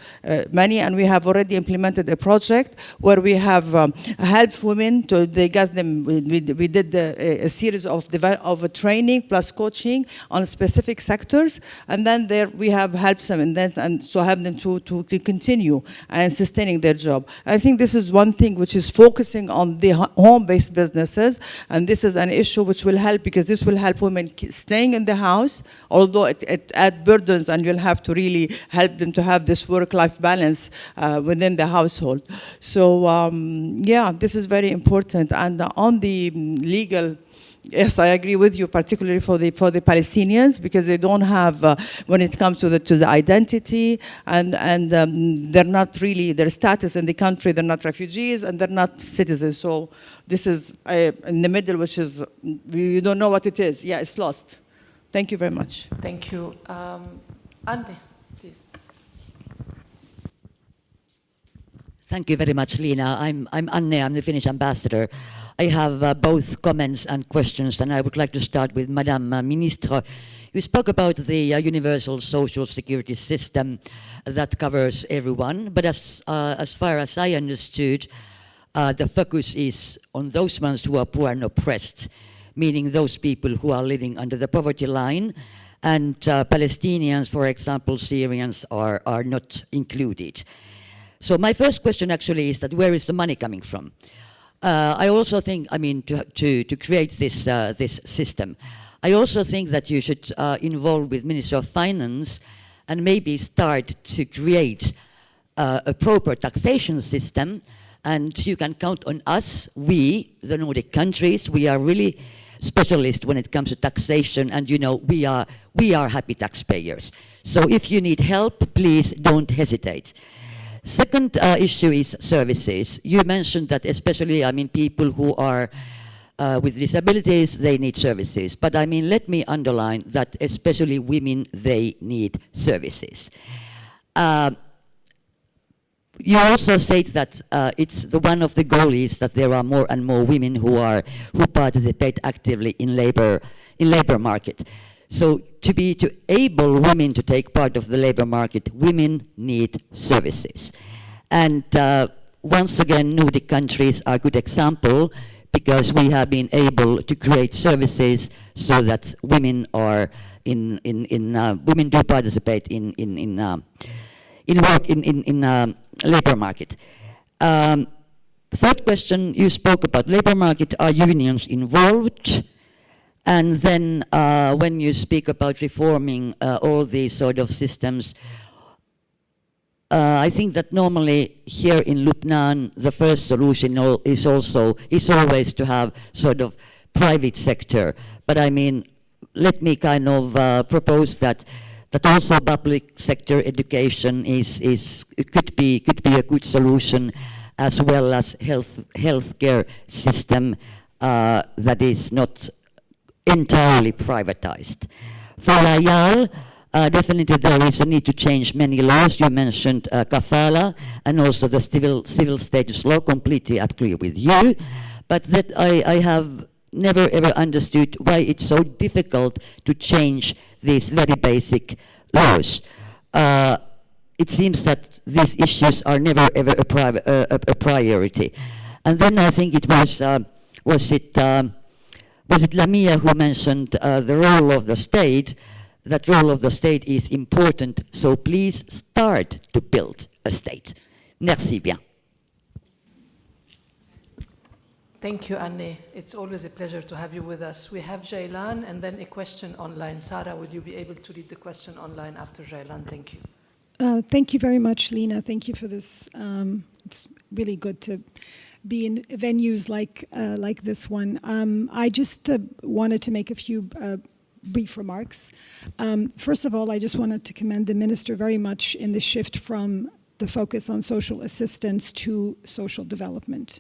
many, and we have already implemented a project where we have helped women to, they got them, we did a series of training plus coaching on specific sectors, and then there we have helped them, and so help them to continue and sustaining their job. I think this is one thing which is focusing on the home-based businesses, and this is an issue which will help, because this will help women staying in the house, although it adds burdens, and you'll have to really help them to have this work-life balance within the household. So yeah, this is very important. And on the legal, yes, I agree with you, particularly for the Palestinians, because they don't have, when it comes to the identity, and they're not really, their status in the country, they're not refugees, and they're not citizens. So this is in the middle, which is, you don't know what it is. Yeah, it's lost. Thank you very much. Thank you. Anne, please. Thank you very much, Lina. I'm Anne, I'm the Finnish ambassador. I have both comments and questions, and I would like to start with Madame Ministre. You spoke about the universal social security system that covers everyone, but as far as I understood, the focus is on those ones who are poor and oppressed, meaning those people who are living under the poverty line, and Palestinians, for example, Syrians are not included. So my first question actually is that where is the money coming from? I also think, I mean, to create this system, I also think that you should involve with Ministry of Finance and maybe start to create a proper taxation system. And you can count on us, we, the Nordic countries, we are really specialists when it comes to taxation, and you know, we are happy taxpayers. So if you need help, please don't hesitate. Second issue is services. You mentioned that especially, I mean, people who are with disabilities, they need services. But I mean, let me underline that especially women, they need services. You also said that it's one of the goals is that there are more and more women who participate actively in labor market. So to able women to take part of the labor market, women need services. And once again, Nordic countries are a good example, because we have been able to create services so that women are women do participate in labor market. Third question, you spoke about labor market. Are unions involved? And then when you speak about reforming all these sort of systems, I think that normally here in Lebanon, the first solution is always to have sort of private sector. But I mean, let me kind of propose that also public sector education could be a good solution, as well as healthcare system that is not entirely privatized. For Layal, definitely there is a need to change many laws. You mentioned kafala and also the civil status law. Completely agree with you, but that I have never ever understood why it's so difficult to change these very basic laws. It seems that these issues are never ever a priority. And then I think it was it Lamia who mentioned the role of the state? That role of the state is important, so please start to build a state. Merci bien. Thank you, Anne. It's always a pleasure to have you with us. We have Jaylan and then a question online. Sarah, would you be able to read the question online after Jaylan? Thank you. Thank you very much, Lina. Thank you for this. It's really good to be in venues like this one. I just wanted to make a few brief remarks. First of all, I just wanted to commend the minister very much in the shift from the focus on social assistance to social development,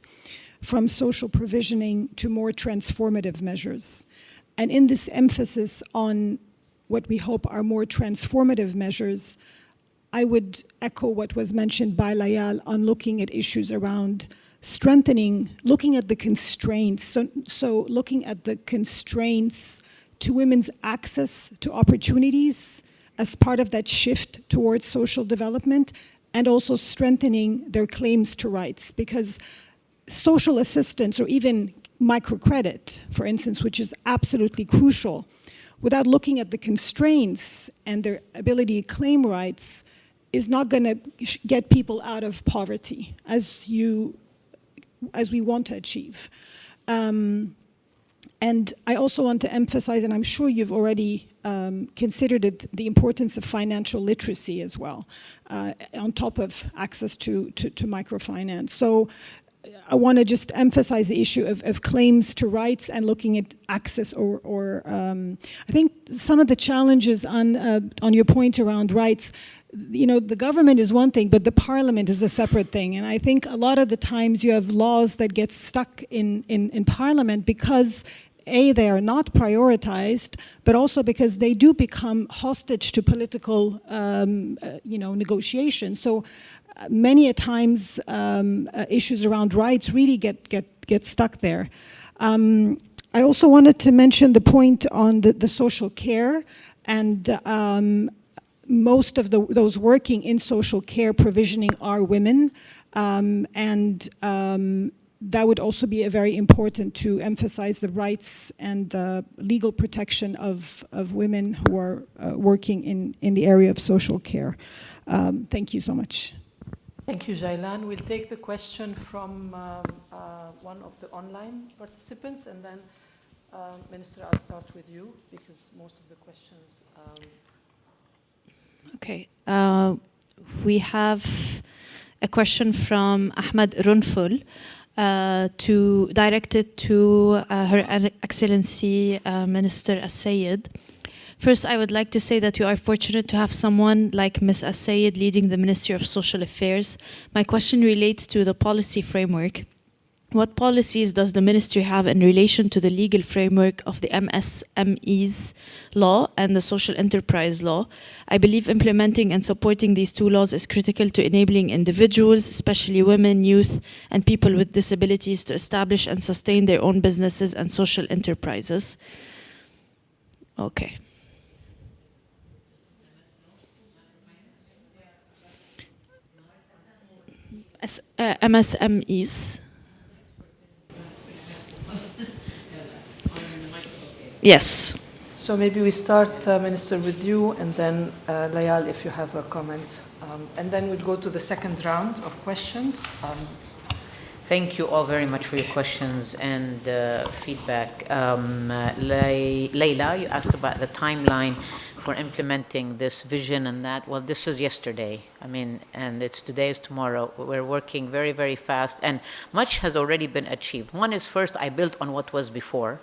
from social provisioning to more transformative measures. And in this emphasis on what we hope are more transformative measures, I would echo what was mentioned by Layal on looking at issues around strengthening, looking at the constraints. So looking at the constraints to women's access to opportunities as part of that shift towards social development, and also strengthening their claims to rights, because social assistance or even microcredit, for instance, which is absolutely crucial, without looking at the constraints and their ability to claim rights, is not going to get people out of poverty as we want to achieve. And I also want to emphasize, and I'm sure you've already considered it, the importance of financial literacy as well, on top of access to microfinance. So I want to just emphasize the issue of claims to rights and looking at access or I think some of the challenges on your point around rights, you know, the government is one thing, but the parliament is a separate thing. And I think a lot of the times you have laws that get stuck in parliament because they are not prioritized, but also because they do become hostage to political, negotiations. So many a times issues around rights really get stuck there. I also wanted to mention the point on the social care, and most of those working in social care provisioning are women, and that would also be very important to emphasize the rights and the legal protection of women who are working in the area of social care. Thank you so much. Thank you, Jailan. We'll take the question from one of the online participants, and then, Minister, I'll start with you because most of the questions... Okay. We have a question from Ahmed Runful, directed to Her Excellency Minister El Sayed. First, I would like to say that we are fortunate to have someone like Ms. El Sayed leading the Ministry of Social Affairs. My question relates to the policy framework. What policies does the ministry have in relation to the legal framework of the MSMEs law and the social enterprise law? I believe implementing and supporting these two laws is critical to enabling individuals, especially women, youth, and people with disabilities, to establish and sustain their own businesses and social enterprises. Okay. MSMEs. Yes. So maybe we start, Minister, with you, and then Layal, if you have a comment. And then we'll go to the second round of questions. Thank you all very much for your questions and feedback. Layla, you asked about the timeline for implementing this vision and that. Well, this is yesterday. I mean, and it's today is tomorrow. We're working very, very fast, and much has already been achieved. One is, first, I built on what was before.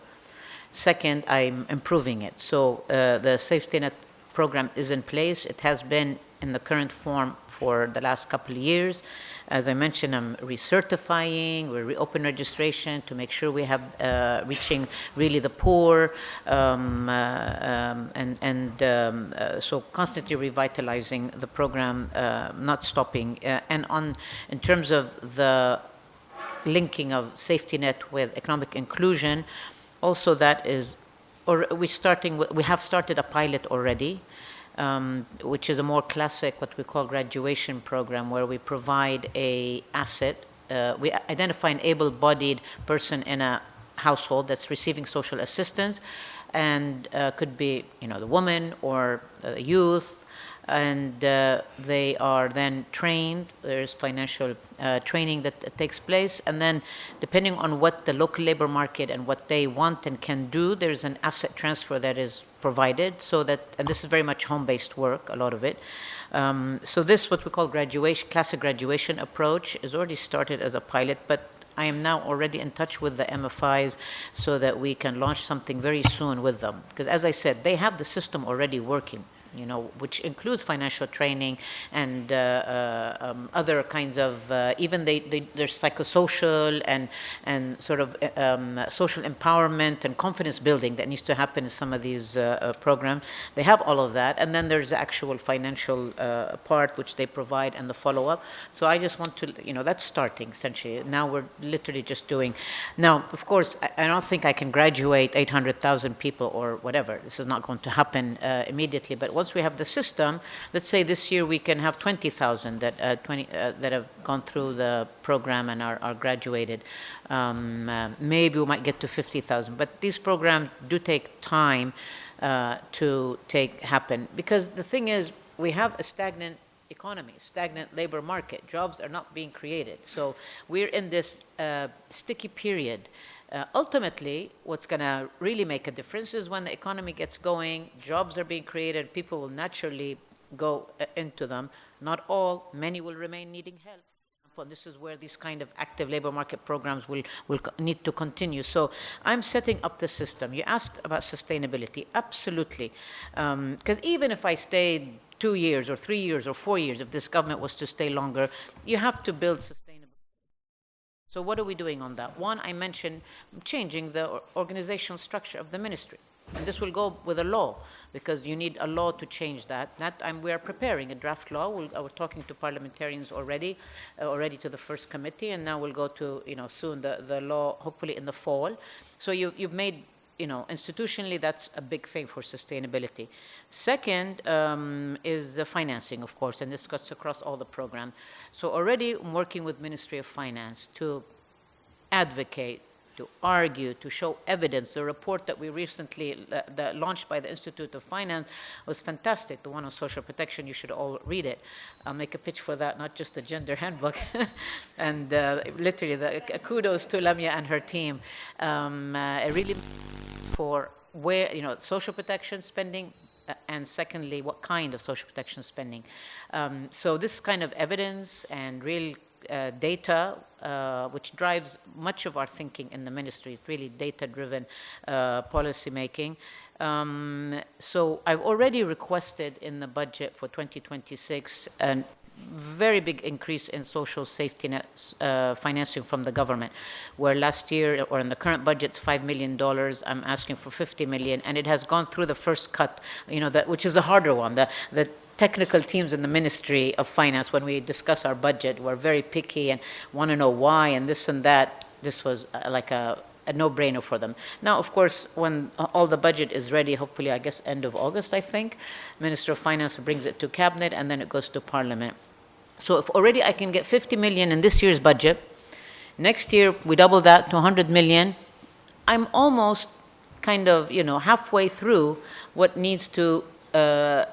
Second, I'm improving it. So the safety net program is in place. It has been in the current form for the last couple of years. As I mentioned, I'm recertifying, we're reopen registration to make sure we have reaching really the poor, so constantly revitalizing the program, not stopping. And in terms of the linking of safety net with economic inclusion, also that is, we have started a pilot already, which is a more classic, what we call graduation program, where we provide a asset. We identify an able-bodied person in a household that's receiving social assistance, and could be, the woman or the youth, and they are then trained. There's financial training that takes place, and then depending on what the local labor market and what they want and can do, there's an asset transfer that is provided, so that, and this is very much home-based work, a lot of it, So this, what we call classic graduation approach, is already started as a pilot, but I am now already in touch with the MFIs so that we can launch something very soon with them. Because as I said, they have the system already working, which includes financial training and other kinds of, even there's psychosocial and sort of social empowerment and confidence building that needs to happen in some of these programs. They have all of that. And then there's the actual financial part, which they provide, and the follow-up. So I just want to, that's starting, essentially. Now we're literally just doing. Now, of course, I don't think I can graduate 800,000 people or whatever. This is not going to happen immediately. But once we have the system, let's say this year we can have 20,000 that have gone through the program and are graduated. Maybe we might get to 50,000. But these programs do take time to happen, because the thing is, we have a stagnant economy, stagnant labor market. Jobs are not being created. So we're in this sticky period. Ultimately, what's going to really make a difference is when the economy gets going, jobs are being created, people will naturally go into them. Not all, many will remain needing help. And this is where these kind of active labor market programs will need to continue. So I'm setting up the system. You asked about sustainability. Absolutely. Because even if I stayed 2 years or 3 years or 4 years, if this government was to stay longer, you have to build sustainability. So what are we doing on that? One, I mentioned changing the organizational structure of the ministry. And this will go with a law, because you need a law to change that. We are preparing a draft law. We're talking to parliamentarians already to the first committee, and now we'll go to, soon the law, hopefully in the fall. So you've made, institutionally, that's a big thing for sustainability. Second is the financing, of course, and this cuts across all the programs. So already I'm working with Ministry of Finance to advocate, to argue, to show evidence. The report that we recently launched by the Institute of Finance was fantastic. The one on social protection, you should all read it. I'll make a pitch for that, not just the gender handbook. And literally, kudos to Lamia and her team. Really for where, social protection spending, and secondly, what kind of social protection spending. So this kind of evidence and real data, which drives much of our thinking in the ministry. It's really data-driven policy making. So I've already requested in the budget for 2026 a very big increase in social safety net financing from the government, where last year, or in the current budget, it's $5 million. I'm asking for 50 million, and it has gone through the first cut, which is a harder one. The technical teams in the Ministry of Finance, when we discuss our budget, were very picky and want to know why and this and that. This was like a no-brainer for them. Now, of course, when all the budget is ready, hopefully, I guess, end of August, I think, Minister of Finance brings it to Cabinet, and then it goes to Parliament. So if already I can get 50 million in this year's budget, next year we double that to 100 million, I'm almost kind of, halfway through what needs to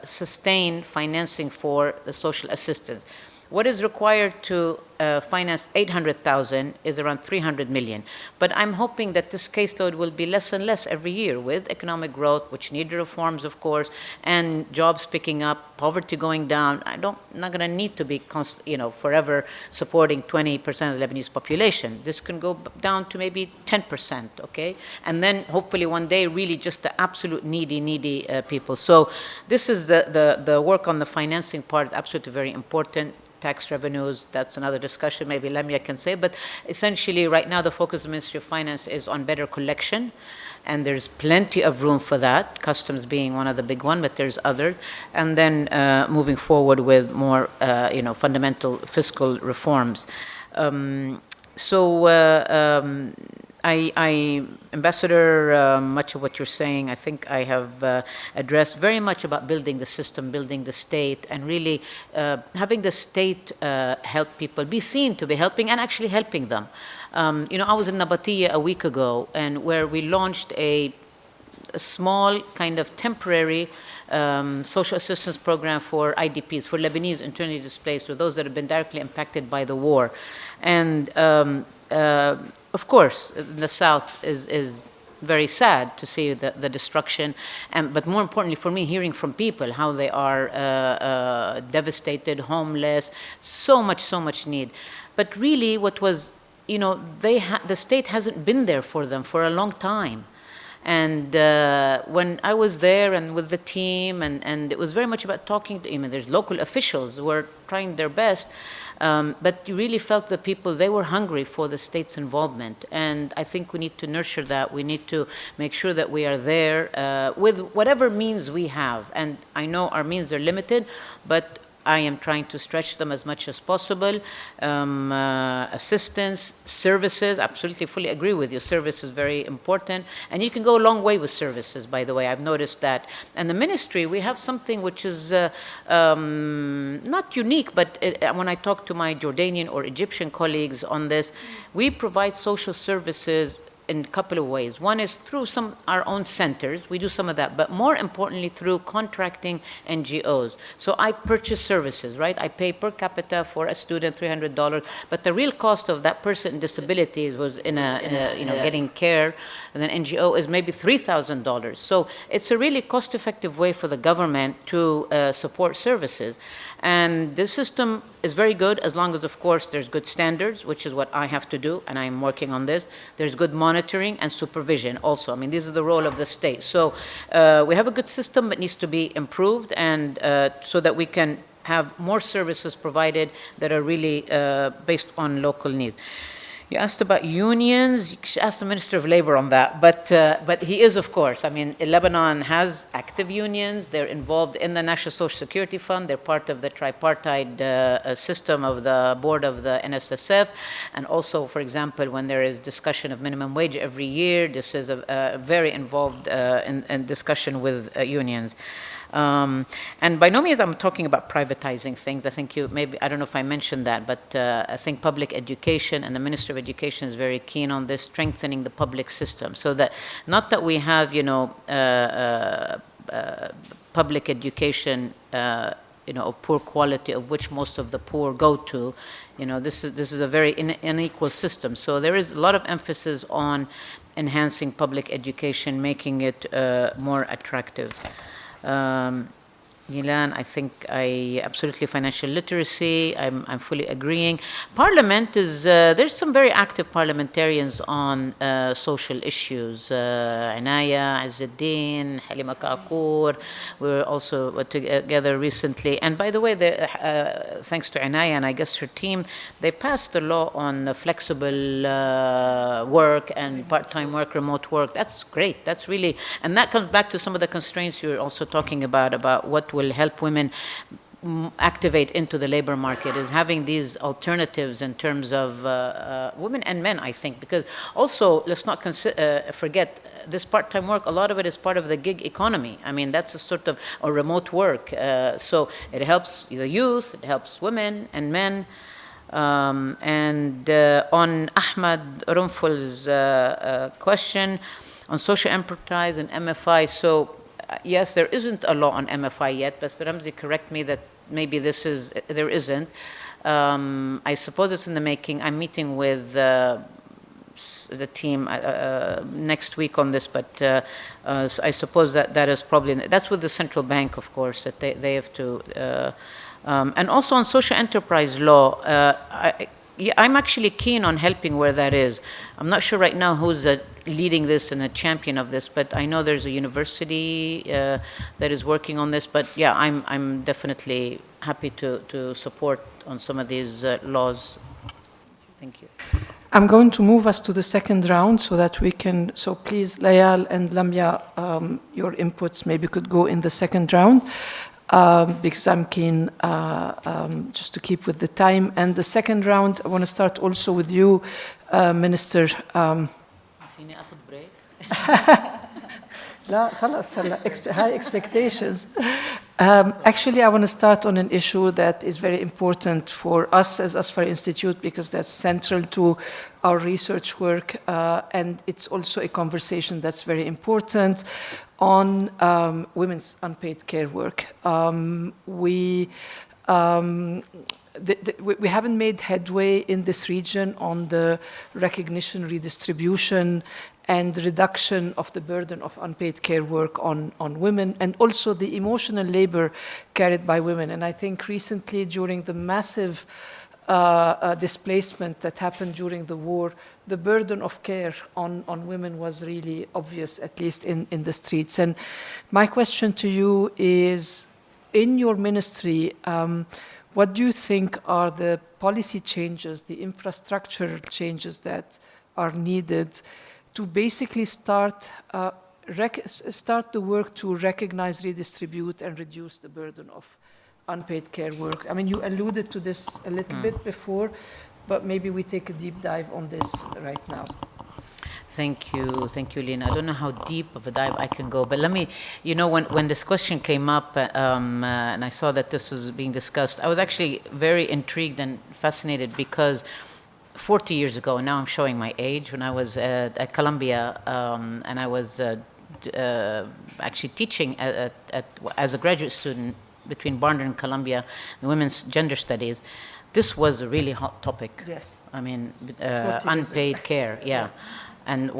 sustain financing for the social assistance. What is required to finance 800,000 is around 300 million. But I'm hoping that this caseload will be less and less every year with economic growth, which need reforms, of course, and jobs picking up, poverty going down. I'm not going to need to be, forever supporting 20% of the Lebanese population. This can go down to maybe 10%, okay? And then hopefully one day really just the absolute needy people. So this is the work on the financing part is absolutely very important. Tax revenues, that's another discussion, maybe Lamia can say, but essentially right now the focus of the Ministry of Finance is on better collection, and there's plenty of room for that, customs being one of the big ones, but there's others, and then moving forward with more fundamental fiscal reforms. Ambassador, much of what you're saying, I think I have addressed very much about building the system, building the state, and really having the state help people, be seen to be helping and actually helping them. I was in Nabatiya a week ago, and where we launched a small kind of temporary social assistance program for IDPs, for Lebanese internally displaced, or those that have been directly impacted by the war. And of course, the South is very sad to see the destruction, but more importantly for me, hearing from people how they are devastated, homeless, so much need. But really what was, you know, the state hasn't been there for them for a long time. And when I was there and with the team, and it was very much about talking to, there's local officials who were trying their best, but you really felt the people, they were hungry for the state's involvement. And I think we need to nurture that. We need to make sure that we are there with whatever means we have. And I know our means are limited, but I am trying to stretch them as much as possible. Assistance, services, absolutely fully agree with you. Service is very important. And you can go a long way with services, by the way. I've noticed that. And the ministry, we have something which is not unique, but when I talk to my Jordanian or Egyptian colleagues on this, we provide social services in a couple of ways. One is through our own centers. We do some of that, but more importantly through contracting NGOs. So I purchase services, right? I pay per capita for a student $300, but the real cost of that person in disabilities was getting care, and then NGO is maybe $3,000. So it's a really cost-effective way for the government to support services. And this system is very good as long as, of course, there's good standards, which is what I have to do, and I'm working on this. There's good monitoring and supervision also. I mean, these are the role of the state. So we have a good system that needs to be improved, and so that we can have more services provided that are really based on local needs. You asked about unions. You should ask the Minister of Labor on that. But he is, of course. I mean, Lebanon has active unions. They're involved in the National Social Security Fund. They're part of the tripartite system of the board of the NSSF. And also, for example, when there is discussion of minimum wage every year, this is a very involved in discussion with unions. And by no means I'm talking about privatizing things. I think I don't know if I mentioned that, but I think public education, and the Minister of Education is very keen on this, strengthening the public system, so that not that we have, public education, of poor quality, of which most of the poor go to. This is a very unequal system. So there is a lot of emphasis on enhancing public education, making it more attractive. Milan, I think absolutely financial literacy, I'm fully agreeing. Parliament is, there's some very active parliamentarians on social issues. Inaya, Azzuddin, Halima Kakour, we were also together recently. And by the way, thanks to Inaya and I guess her team, they passed the law on flexible work and part-time work, remote work. That's great. That's really, and that comes back to some of the constraints you were also talking about what will help women activate into the labor market, is having these alternatives in terms of women and men, I think, because also let's not forget this part-time work, a lot of it is part of the gig economy. I mean, that's a sort of a remote work. So it helps the youth, it helps women and men. And on Ahmad Rumful's question on social enterprise and MFI, so yes, there isn't a law on MFI yet, but Ramzi, correct me that maybe there isn't. I suppose it's in the making. I'm meeting with the team next week on this, but so I suppose that is probably, that's with the central bank, of course, that they have to, and also on social enterprise law, I'm actually keen on helping where that is. I'm not sure right now who's leading this and a champion of this, but I know there's a university that is working on this. But yeah, I'm definitely happy to support on some of these laws. Thank you. I'm going to move us to the second round so that we can, so please, Layal and Lamia, your inputs maybe could go in the second round. Because I'm keen just to keep with the time. And the second round, I want to start also with you, Minister. لا خلاص هلا high expectations. Actually, I want to start on an issue that is very important for us as Asfari Institute, because that's central to our research work, and it's also a conversation that's very important on women's unpaid care work. we haven't made headway in this region on the recognition, redistribution, and reduction of the burden of unpaid care work on women, and also the emotional labor carried by women. And I think recently, during the massive displacement that happened during the war, the burden of care on women was really obvious, at least in the streets. And my question to you is, in your ministry, what do you think are the policy changes, the infrastructural changes that are needed to basically start the work to recognize, redistribute, and reduce the burden of unpaid care work? I mean, you alluded to this a little bit before, but maybe we take a deep dive on this right now. Thank you, Lina. I don't know how deep of a dive I can go, but let me, when this question came up and I saw that this was being discussed, I was actually very intrigued and fascinated because 40 years ago, and now I'm showing my age, when I was at Columbia and I was actually teaching as a graduate student between Barnard and Columbia, in women's gender studies, this was a really hot topic. Yes. I mean, unpaid care, yeah. And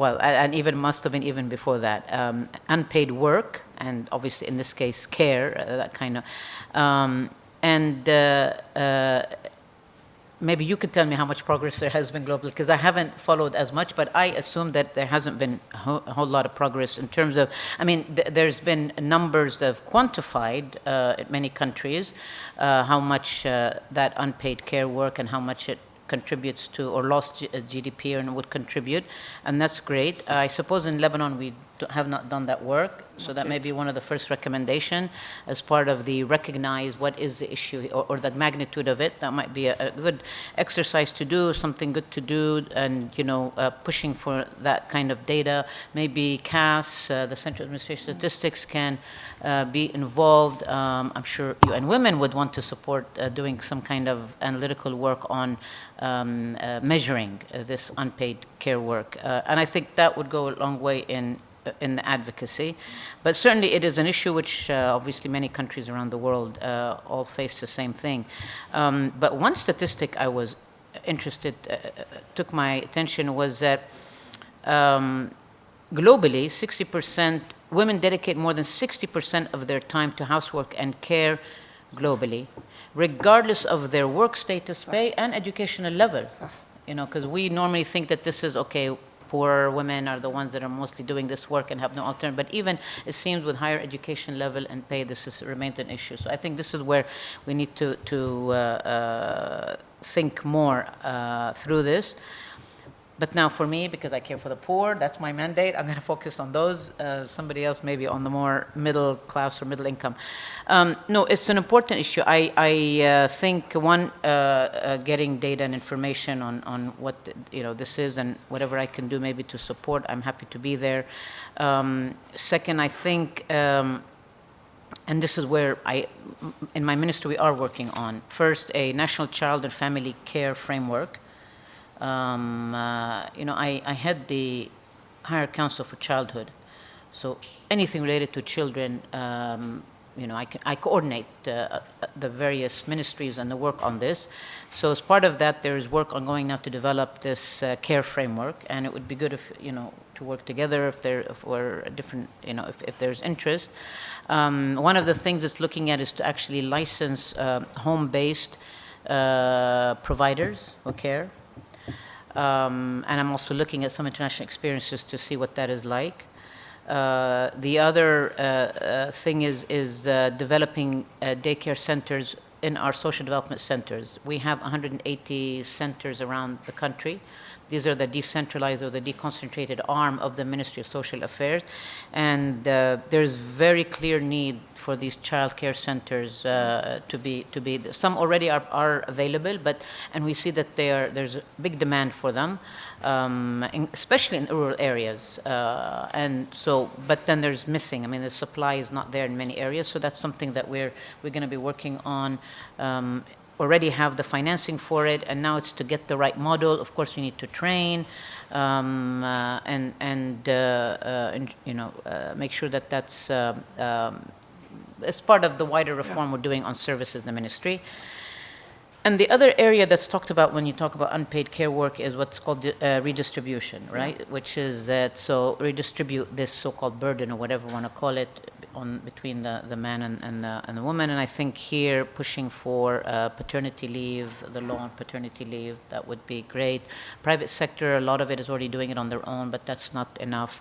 even must have been even before that. Unpaid work, and obviously in this case, care, that kind of. Maybe you could tell me how much progress there has been globally, because I haven't followed as much, but I assume that there hasn't been a whole lot of progress in terms of, there's been numbers that have quantified in many countries how much that unpaid care work and how much it contributes to, or lost GDP and would contribute, and that's great. I suppose in Lebanon we have not done that work, so that may be one of the first recommendation as part of the recognize what is the issue or the magnitude of it. That might be a good exercise to do, something good to do, and pushing for that kind of data. Maybe CAS, the Central Administration of Statistics, can be involved. I'm sure UN Women would want to support doing some kind of analytical work on measuring this unpaid care work, and I think that would go a long way in advocacy. But certainly it is an issue which obviously many countries around the world all face the same thing. But one statistic I was interested, took my attention, was that globally 60%, women dedicate more than 60% of their time to housework and care globally, regardless of their work status, pay, and educational levels. Because we normally think that this is okay, poor women are the ones that are mostly doing this work and have no alternative. But even it seems with higher education level and pay, this remains an issue. So I think this is where we need to think more through this. But now for me, because I care for the poor, that's my mandate, I'm going to focus on those. Somebody else maybe on the more middle class or middle income. No, it's an important issue. I think one, getting data and information on what this is, and whatever I can do maybe to support, I'm happy to be there. Second, I think, and this is where in my ministry we are working on, first, a national child and family care framework. I head the Higher Council for Childhood, so anything related to children, I coordinate the various ministries and the work on this. So as part of that, there is work ongoing now to develop this care framework, and it would be good if to work together if we're different, if there's interest. One of the things it's looking at is to actually license home-based providers for care. And I'm also looking at some international experiences to see what that is like. The other thing is developing daycare centers in our social development centers. We have 180 centers around the country. These are the decentralized or the deconcentrated arm of the Ministry of Social Affairs. And there's very clear need for these child care centers to be, some already are available, and we see that there's a big demand for them, especially in rural areas. And so, but then there's missing. I mean, the supply is not there in many areas, so that's something that we're going to be working on. Already have the financing for it, and now it's to get the right model. Of course, we need to train and make sure that that's as part of the wider reform we're doing on services in the ministry. And the other area that's talked about when you talk about unpaid care work is what's called redistribution, right? Which is that, so redistribute this so-called burden, or whatever you want to call it, between the man and the woman. And I think here pushing for paternity leave, the law on paternity leave, that would be great. Private sector, a lot of it is already doing it on their own, but that's not enough.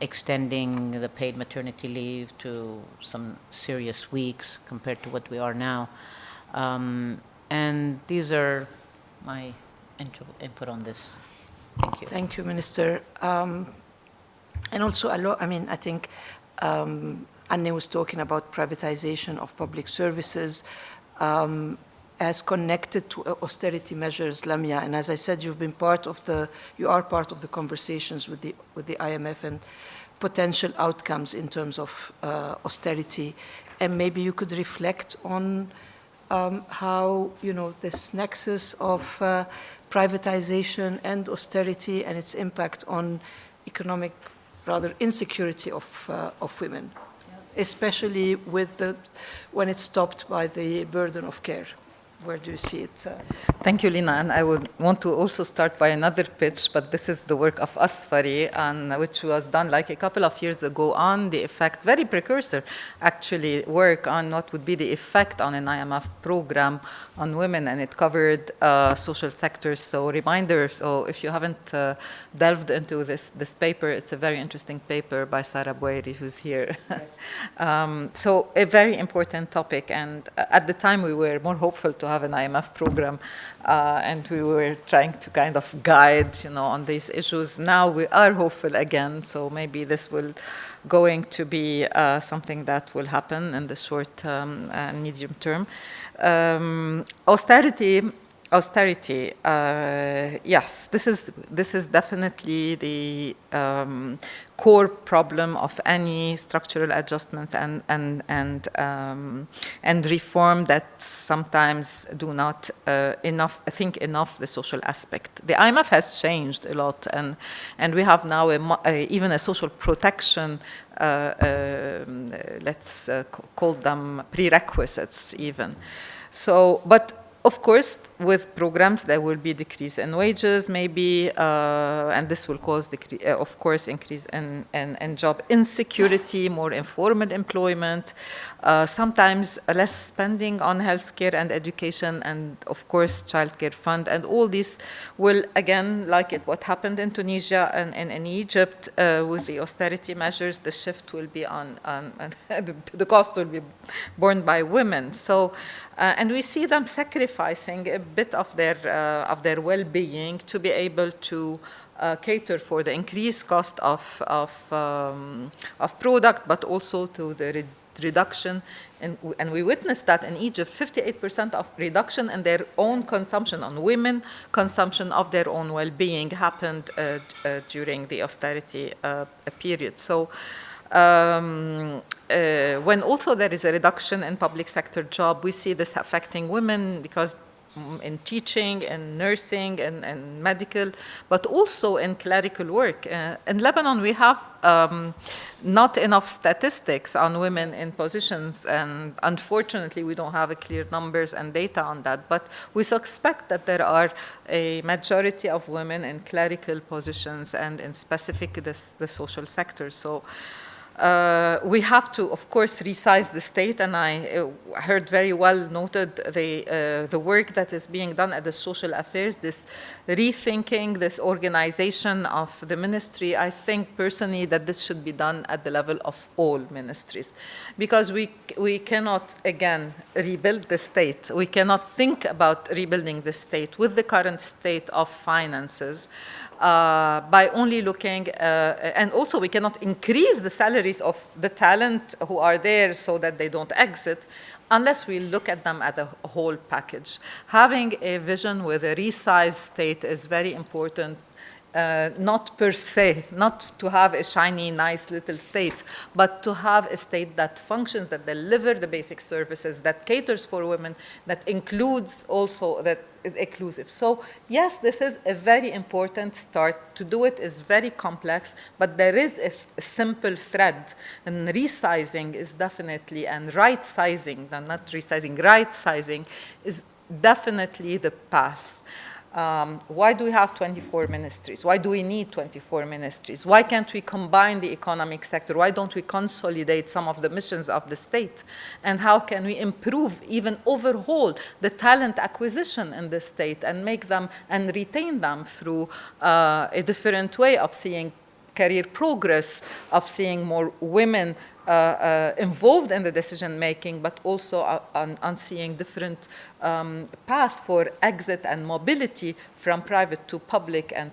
Extending the paid maternity leave to some serious weeks compared to what we are now. And these are my input on this. Thank you. Thank you, Minister. And also, I think Anne was talking about privatization of public services as connected to austerity measures, Lamia. And as I said, you are part of the conversations with the IMF and potential outcomes in terms of austerity. And maybe you could reflect on how, this nexus of privatization and austerity and its impact on economic, rather, insecurity of women, yes, especially when it's stopped by the burden of care. Where do you see it? Thank you, Lina. And I would want to also start by another pitch, but this is the work of Asfari, and which was done like a couple of years ago on the effect, very precursor, actually, work on what would be the effect on an IMF program on women, and it covered social sectors. So reminder, so if you haven't delved into this paper, it's a very interesting paper by Sarah Boueri, who's here. Yes. So a very important topic, and at the time we were more hopeful to have an IMF program, and we were trying to kind of guide, on these issues. Now we are hopeful again, so maybe this will going to be something that will happen in the short term and medium term. Austerity, yes, this is definitely the core problem of any structural adjustments and reform that sometimes do not think enough the social aspect. The IMF has changed a lot, and we have now even a social protection. Let's call them prerequisites even. So, but of course, with programs, there will be decrease in wages, maybe, and this will cause, of course, increase in job insecurity, more informal employment, sometimes less spending on healthcare and education, and of course, childcare fund, and all this will, again, like what happened in Tunisia and in Egypt with the austerity measures, the shift will be on the cost will be borne by women. So, and we see them sacrificing a bit of their well-being to be able to cater for the increased cost of product, but also to the reduction. And we witnessed that in Egypt, 58% of reduction in their own consumption, on women consumption of their own well-being happened during the austerity period. So. When also there is a reduction in public sector job, we see this affecting women because in teaching and nursing and medical, but also in clerical work. In Lebanon, we have not enough statistics on women in positions, and unfortunately, we don't have a clear numbers and data on that, but we suspect that there are a majority of women in clerical positions and in specific the social sector. So. We have to, of course, resize the state, and I heard very well noted the work that is being done at the social affairs, this rethinking, this organization of the ministry. I think personally that this should be done at the level of all ministries, because we cannot, again, rebuild the state. We cannot think about rebuilding the state with the current state of finances. By only looking, and also we cannot increase the salaries of the talent who are there so that they don't exit, unless we look at them as a whole package. Having a vision with a resized state is very important. Not per se, not to have a shiny, nice little state, but to have a state that functions, that delivers the basic services, that caters for women, that includes also, that is inclusive. So yes, this is a very important start. To do it is very complex, but there is a simple thread, and resizing is definitely, and right sizing, not resizing, right sizing is definitely the path. Why do we have 24 ministries? Why do we need 24 ministries? Why can't we combine the economic sector? Why don't we consolidate some of the missions of the state? And how can we improve, even overhaul the talent acquisition in the state and make them and retain them through a different way of seeing career progress, of seeing more women involved in the decision making, but also on seeing different path for exit and mobility from private to public and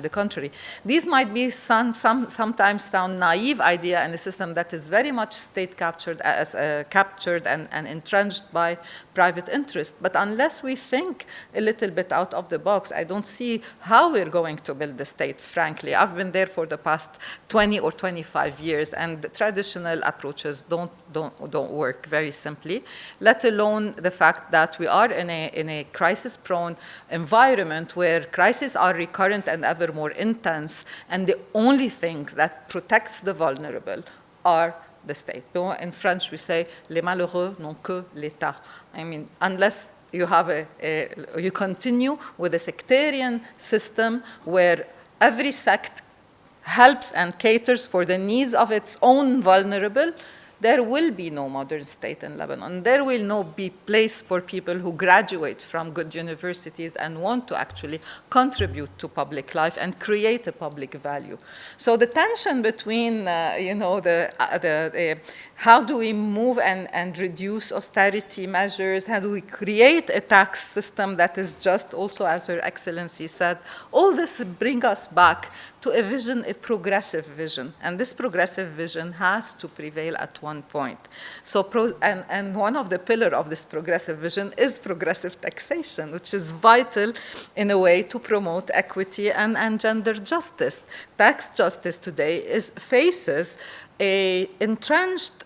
the contrary. These might be sometimes sound naive idea in a system that is very much state captured and entrenched by private interest. But unless we think a little bit out of the box, I don't see how we're going to build the state, frankly. I've been there for the past 20 or 25 years, and the traditional approaches don't work, very simply, let alone the fact that we are in a crisis-prone environment where crises are recurrent and ever more intense, and the only thing that protects the vulnerable are the state. In French, we say, les malheureux n'ont que l'État. I mean, unless you have you continue with a sectarian system where every sect helps and caters for the needs of its own vulnerable, there will be no modern state in Lebanon. There will not be place for people who graduate from good universities and want to actually contribute to public life and create a public value. So the tension between, how do we move and reduce austerity measures? How do we create a tax system that is just, also as Her Excellency said, all this bring us back to a vision, a progressive vision. And this progressive vision has to prevail at one point. So, and one of the pillars of this progressive vision is progressive taxation, which is vital in a way to promote equity and gender justice. Tax justice today faces a entrenched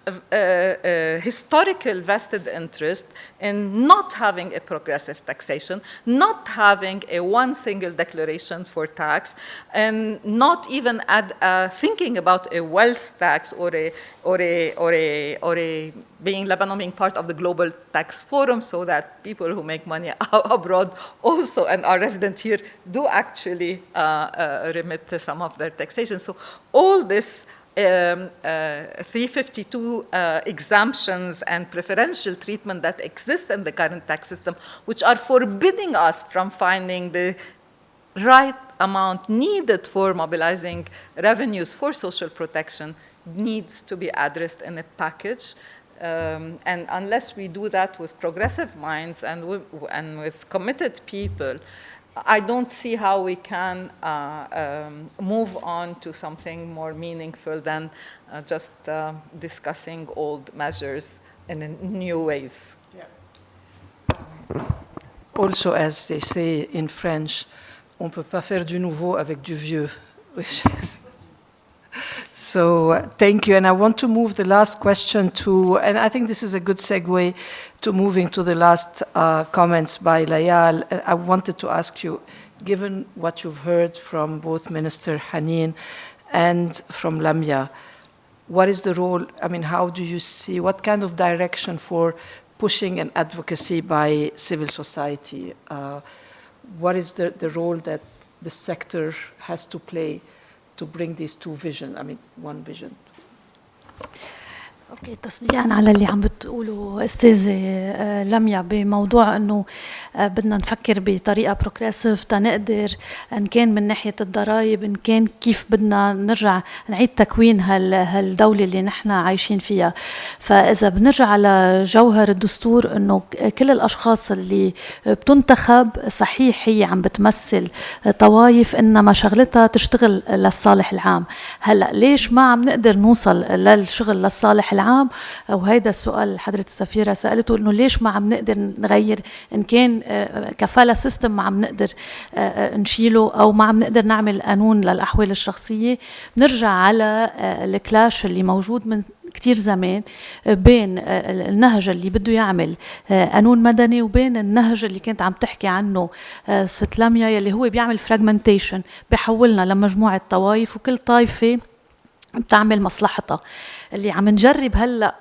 historical vested interest in not having a progressive taxation, not having a one single declaration for tax, and not even thinking about a wealth tax or being Lebanon being part of the global tax forum, so that people who make money abroad also and are resident here do actually remit some of their taxation. So all this 352 exemptions and preferential treatment that exist in the current tax system, which are forbidding us from finding the right amount needed for mobilizing revenues for social protection, needs to be addressed in a package. And unless we do that with progressive minds and with committed people, I don't see how we can move on to something more meaningful than just discussing old measures in new ways. Yeah. Also, as they say in French, on ne peut pas faire du nouveau avec du vieux. So thank you. And I want to move the last question to, and I think this is a good segue to moving to the last comments by Layal. I wanted to ask you, given what you've heard from both Minister Haneen and from Lamia, what is the role, I mean, how do you see, what kind of direction for pushing an advocacy by civil society? What is the role that the sector has to play to bring these two visions, I mean, one vision? اوكي، تصديقا على اللي عم بتقوله استاذه لميا بموضوع انه بدنا نفكر بطريقه بروجريسيف تنقدر ان كان من ناحيه الضرائب، ان كان كيف بدنا نرجع نعيد تكوين هالدوله اللي نحن عايشين فيها. فاذا بنرجع على جوهر الدستور انه كل الاشخاص اللي بتنتخب صحيح هي عم بتمثل طوائف انما شغلتها تشتغل للصالح العام. هلا ليش ما عم نقدر نوصل للشغل للصالح العام؟ وهيدا السؤال حضرة السفيرة سألته، انه ليش ما عم نقدر نغير، ان كان كفالة سيستم ما عم نقدر نشيله او ما عم نقدر نعمل قانون للأحوال الشخصية. نرجع على الكلاش اللي موجود من كتير زمان بين النهج اللي بده يعمل قانون مدني وبين النهج اللي كانت عم تحكي عنه ست لميا، يلي هو بيعمل فراجمنتيشن، بيحولنا لمجموعة طوائف وكل طائفة بتعمل مصلحتها. اللي عم نجرب هلا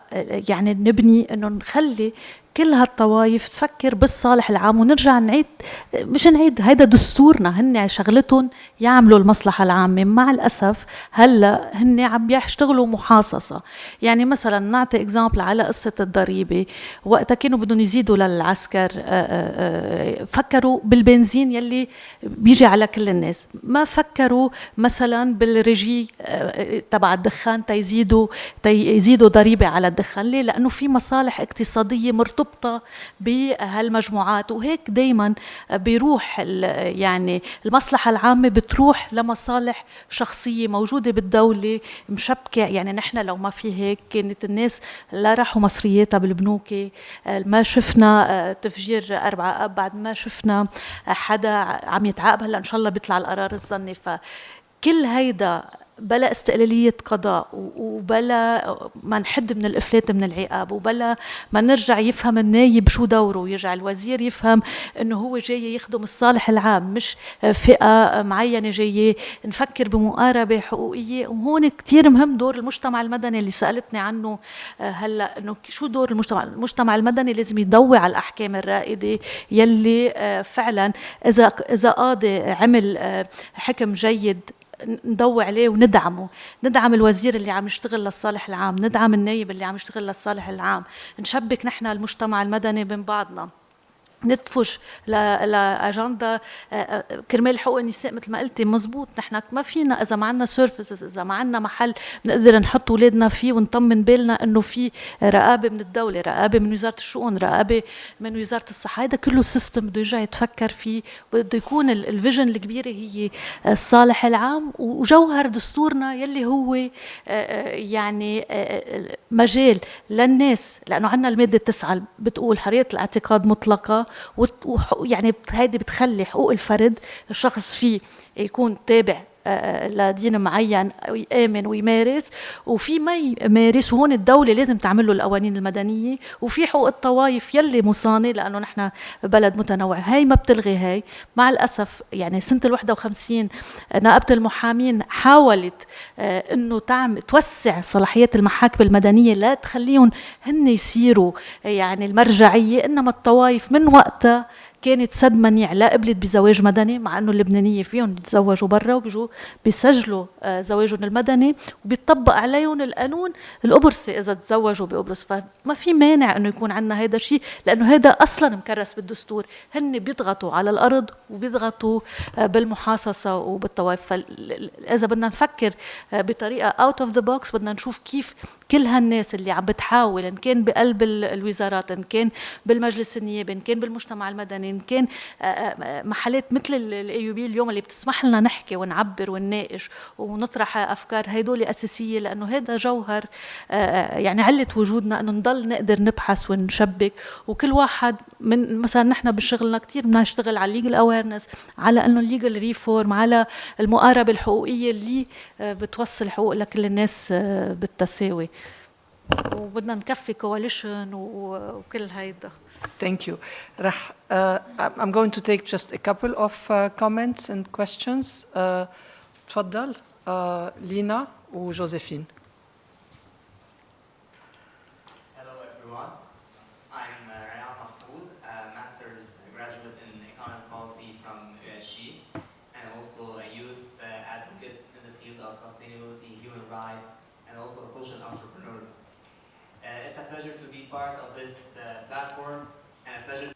يعني نبني انه نخلي كل هالطوائف تفكر بالصالح العام، ونرجع نعيد، مش نعيد، هيدا دستورنا، هن شغلتهم يعملوا المصلحة العامة. مع الأسف هلا هن عم يشتغلوا محاصصة. يعني مثلا نعطي اكزامبل على قصة الضريبة، وقتها كانوا بدهم يزيدوا للعسكر فكروا بالبنزين يلي بيجي على كل الناس، ما فكروا مثلا بالرجي تبع الدخان تيزيدوا ضريبة على الدخان. ليه؟ لأنه في مصالح اقتصادية مرتبطة بهالمجموعات، وهيك دايما بيروح يعني المصلحة العامة بتروح لمصالح شخصية موجودة بالدولة مشبكة. يعني نحن لو ما في هيك كانت الناس لا راحوا مصرياتها بالبنوك، ما شفنا تفجير 4 آب، بعد ما شفنا حدا عم يتعاقب، هلا ان شاء الله بيطلع القرار الظني. فكل هيدا بلا استقلالية قضاء، وبلا ما نحد من الإفلات من العقاب، وبلا ما نرجع يفهم النايب شو دوره، ويرجع الوزير يفهم إنه هو جاي يخدم الصالح العام مش فئة معينة جاية نفكر بمقاربة حقوقية. وهون كتير مهم دور المجتمع المدني اللي سألتني عنه هلا، إنه شو دور المجتمع المدني. لازم يضوي على الأحكام الرائدة يلي فعلا إذا قاضي عمل حكم جيد نضوي عليه وندعمه، ندعم الوزير اللي عم يشتغل للصالح العام، ندعم النايب اللي عم يشتغل للصالح العام، نشبك نحن المجتمع المدني بين بعضنا، ندفج لاجندا كرمال حقوق النساء. مثل ما قلتي مزبوط، نحن ما فينا اذا ما عندنا سيرفيسز، اذا ما عندنا محل نقدر نحط اولادنا فيه ونطمن بالنا انه في رقابه من الدوله، رقابه من وزاره الشؤون، رقابه من وزاره الصحه. هذا كله سيستم بده يرجع يتفكر فيه، بده يكون الفيجن الكبيره هي الصالح العام. وجوهر دستورنا يلي هو يعني مجال للناس، لانه عندنا الماده 9 بتقول حريه الاعتقاد مطلقه، يعني هيدي بتخلي حقوق الفرد، الشخص فيه يكون تابع لدين معين ويآمن ويمارس، وفي ما يمارس، وهون الدولة لازم تعمل له القوانين المدنية. وفي حقوق الطوائف يلي مصانة، لأنه نحن بلد متنوع، هاي ما بتلغي هاي. مع الأسف يعني سنة 51 نقابة المحامين حاولت إنه توسع صلاحيات المحاكم المدنية لا تخليهم هن يصيروا يعني المرجعية، إنما الطوائف من وقتها كانت سد منيع، لا قبلت بزواج مدني، مع انه اللبنانيه فيهم يتزوجوا برا وبيجوا بيسجلوا زواجهم المدني وبيطبق عليهم القانون القبرصي اذا تزوجوا بقبرص. فما في مانع انه يكون عندنا هذا الشيء، لانه هذا اصلا مكرس بالدستور. هن بيضغطوا على الارض وبيضغطوا بالمحاصصه وبالطوائف. فاذا بدنا نفكر بطريقه اوت اوف ذا بوكس، بدنا نشوف كيف كل هالناس اللي عم بتحاول، ان كان بقلب الوزارات، ان كان بالمجلس النيابي، ان كان بالمجتمع المدني، إن كان محلات مثل الAUB اليوم اللي بتسمح لنا نحكي ونعبر ونناقش ونطرح أفكار، هيدول أساسية. لأنه هذا جوهر يعني علة وجودنا، أنه نضل نقدر نبحث ونشبك. وكل واحد من مثلا نحن بشغلنا كتير بدنا نشتغل على الليجل أويرنس، على أنه الليجل ريفورم، على المقاربة الحقوقية اللي بتوصل حقوق لكل الناس بالتساوي. وبدنا نكفي كواليشن وكل هيدا. Thank you. I'm going to take just a couple of comments and questions. تفضل لينا وجوزيفين. Hello everyone. I'm Layal Sakr, a master's graduate in economic policy from USG, and also a youth advocate in the field of sustainability, human rights, and also a social entrepreneur. It's a pleasure to be part of this platform, and a pleasure.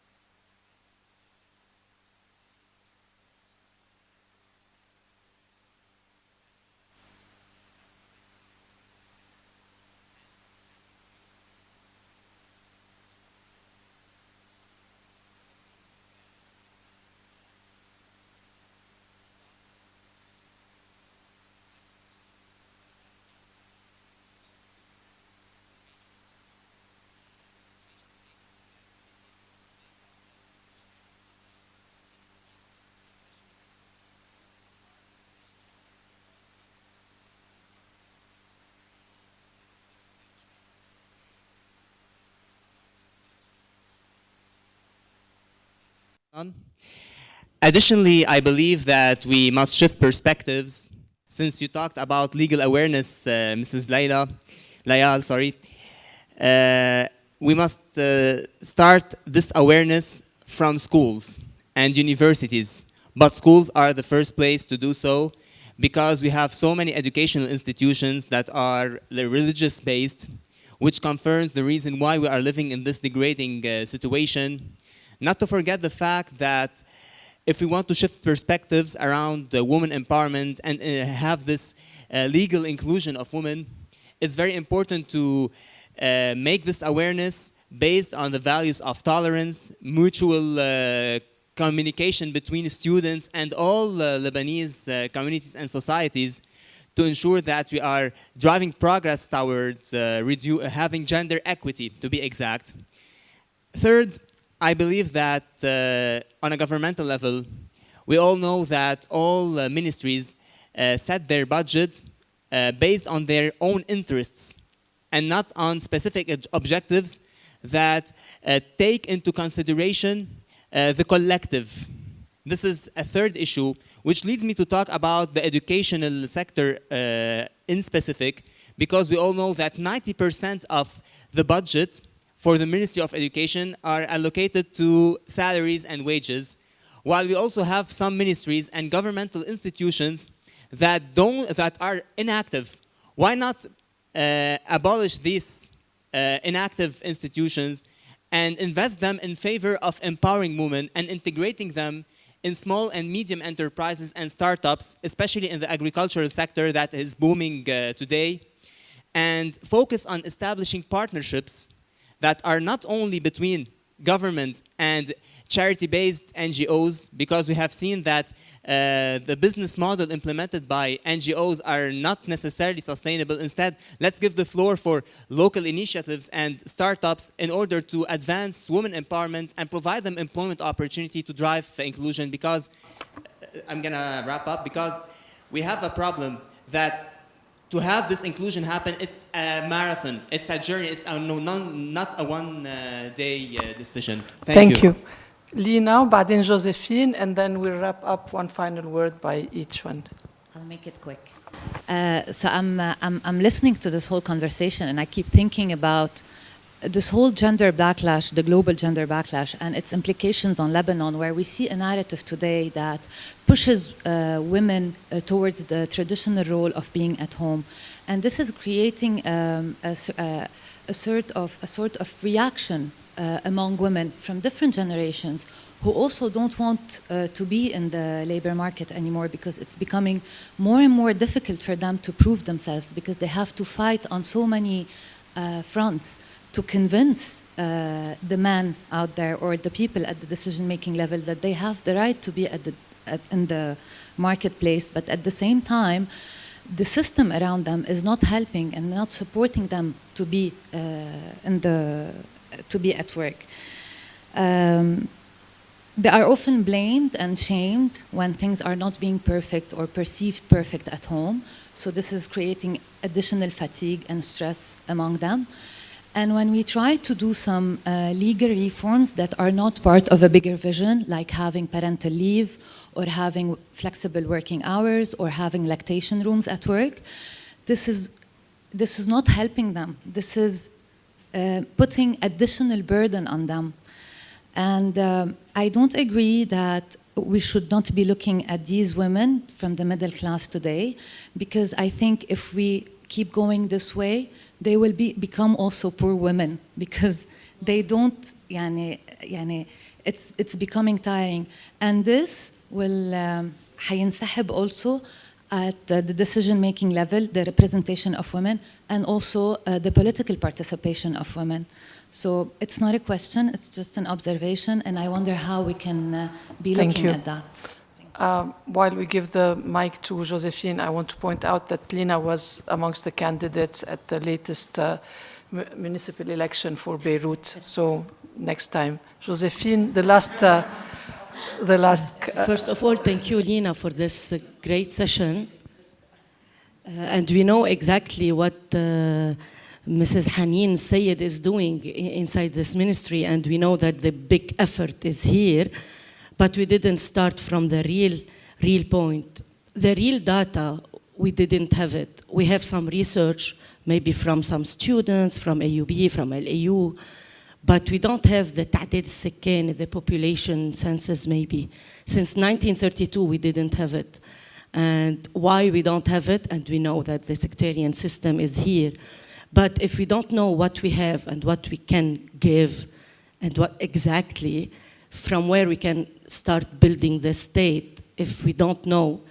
Additionally, I believe that we must shift perspectives. Since you talked about legal awareness, Mrs. Layal, sorry, we must start this awareness from schools and universities. But schools are the first place to do so because we have so many educational institutions that are religious-based, which confirms the reason why we are living in this degrading situation. Not to forget the fact that if we want to shift perspectives around women empowerment and have this legal inclusion of women, it's very important to make this awareness based on the values of tolerance, mutual communication between students and all Lebanese communities and societies to ensure that we are driving progress towards having gender equity, to be exact. Third, I believe that on a governmental level, we all know that all ministries set their budget based on their own interests and not on specific objectives that take into consideration the collective. This is a third issue, which leads me to talk about the educational sector in specific, because we all know that 90% of the budget for the Ministry of Education are allocated to salaries and wages, while we also have some ministries and governmental institutions that are inactive. Why not abolish these inactive institutions and invest them in favor of empowering women and integrating them in small and medium enterprises and startups, especially in the agricultural sector that is booming today, and focus on establishing partnerships that are not only between government and charity-based NGOs, because we have seen that the business model implemented by NGOs are not necessarily sustainable. Instead, let's give the floor for local initiatives and startups in order to advance women empowerment and provide them employment opportunity to drive inclusion. Because, I'm gonna wrap up, because we have a problem that to have this inclusion happen, it's a marathon, it's a journey, it's not a one-day decision. Thank you. Lina, بعدين Josephine, and then we'll wrap up one final word by each one. I'll make it quick. So I'm listening to this whole conversation, and I keep thinking about this whole gender backlash, the global gender backlash, and its implications on Lebanon, where we see a narrative today that pushes women towards the traditional role of being at home, and this is creating a sort of reaction among women from different generations who also don't want to be in the labor market anymore, because it's becoming more and more difficult for them to prove themselves, because they have to fight on so many fronts to convince the man out there or the people at the decision-making level that they have the right to be in the marketplace, but at the same time, the system around them is not helping and not supporting them to be at work. They are often blamed and shamed when things are not being perfect or perceived perfect at home. So this is creating additional fatigue and stress among them. And when we try to do some legal reforms that are not part of a bigger vision, like having parental leave or having flexible working hours or having lactation rooms at work, this is not helping them. This is putting additional burden on them. And I don't agree that we should not be looking at these women from the middle class today, because I think if we keep going this way, they will become also poor women, because they don't, it's becoming tiring. And this will حينسحب also at the decision-making level, the representation of women, and also the political participation of women. So it's not a question, it's just an observation, and I wonder how we can be looking at that. While we give the mic to Josephine, I want to point out that Lina was amongst the candidates at the latest municipal election for Beirut. So next time, Josephine, the last. First of all, thank you, Lina, for this great session. And we know exactly what Mrs. Haneen El Sayed is doing inside this ministry, and we know that the big effort is here, but we didn't start from the real point. The real data, we didn't have it. We have some research, maybe from some students, from AUB, from LAU, but we don't have the تعداد السكان, the population census maybe. Since 1932 we didn't have it. And why we don't have it, and we know that the sectarian system is here. But if we don't know what we have and what we can give, and what exactly, from where we can start building the state, if we don't know,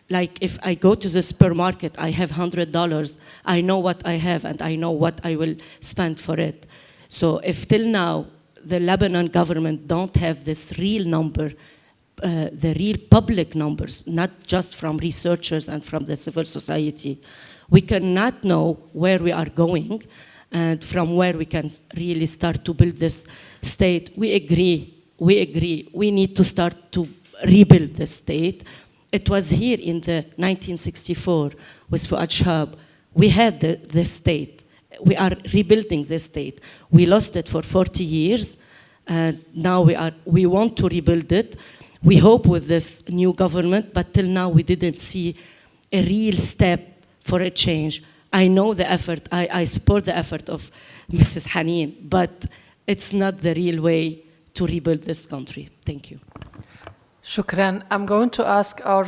like if I go to the supermarket, I have $100, I know what I have and I know what I will spend for it. So if till now the Lebanon government don't have this real number, the real public numbers, not just from researchers and from the civil society, we cannot know where we are going and from where we can really start to build this state. We agree, we need to start to rebuild the state. It was here in the 1964 with Fuad Shahab. We had the state. We are rebuilding the state. We lost it for 40 years, and now we want to rebuild it. We hope with this new government, but till now we didn't see a real step for a change. I know the effort, I support the effort of Mrs. Haneen, but it's not the real way to rebuild this country. Thank you. Shukran. I'm going to ask our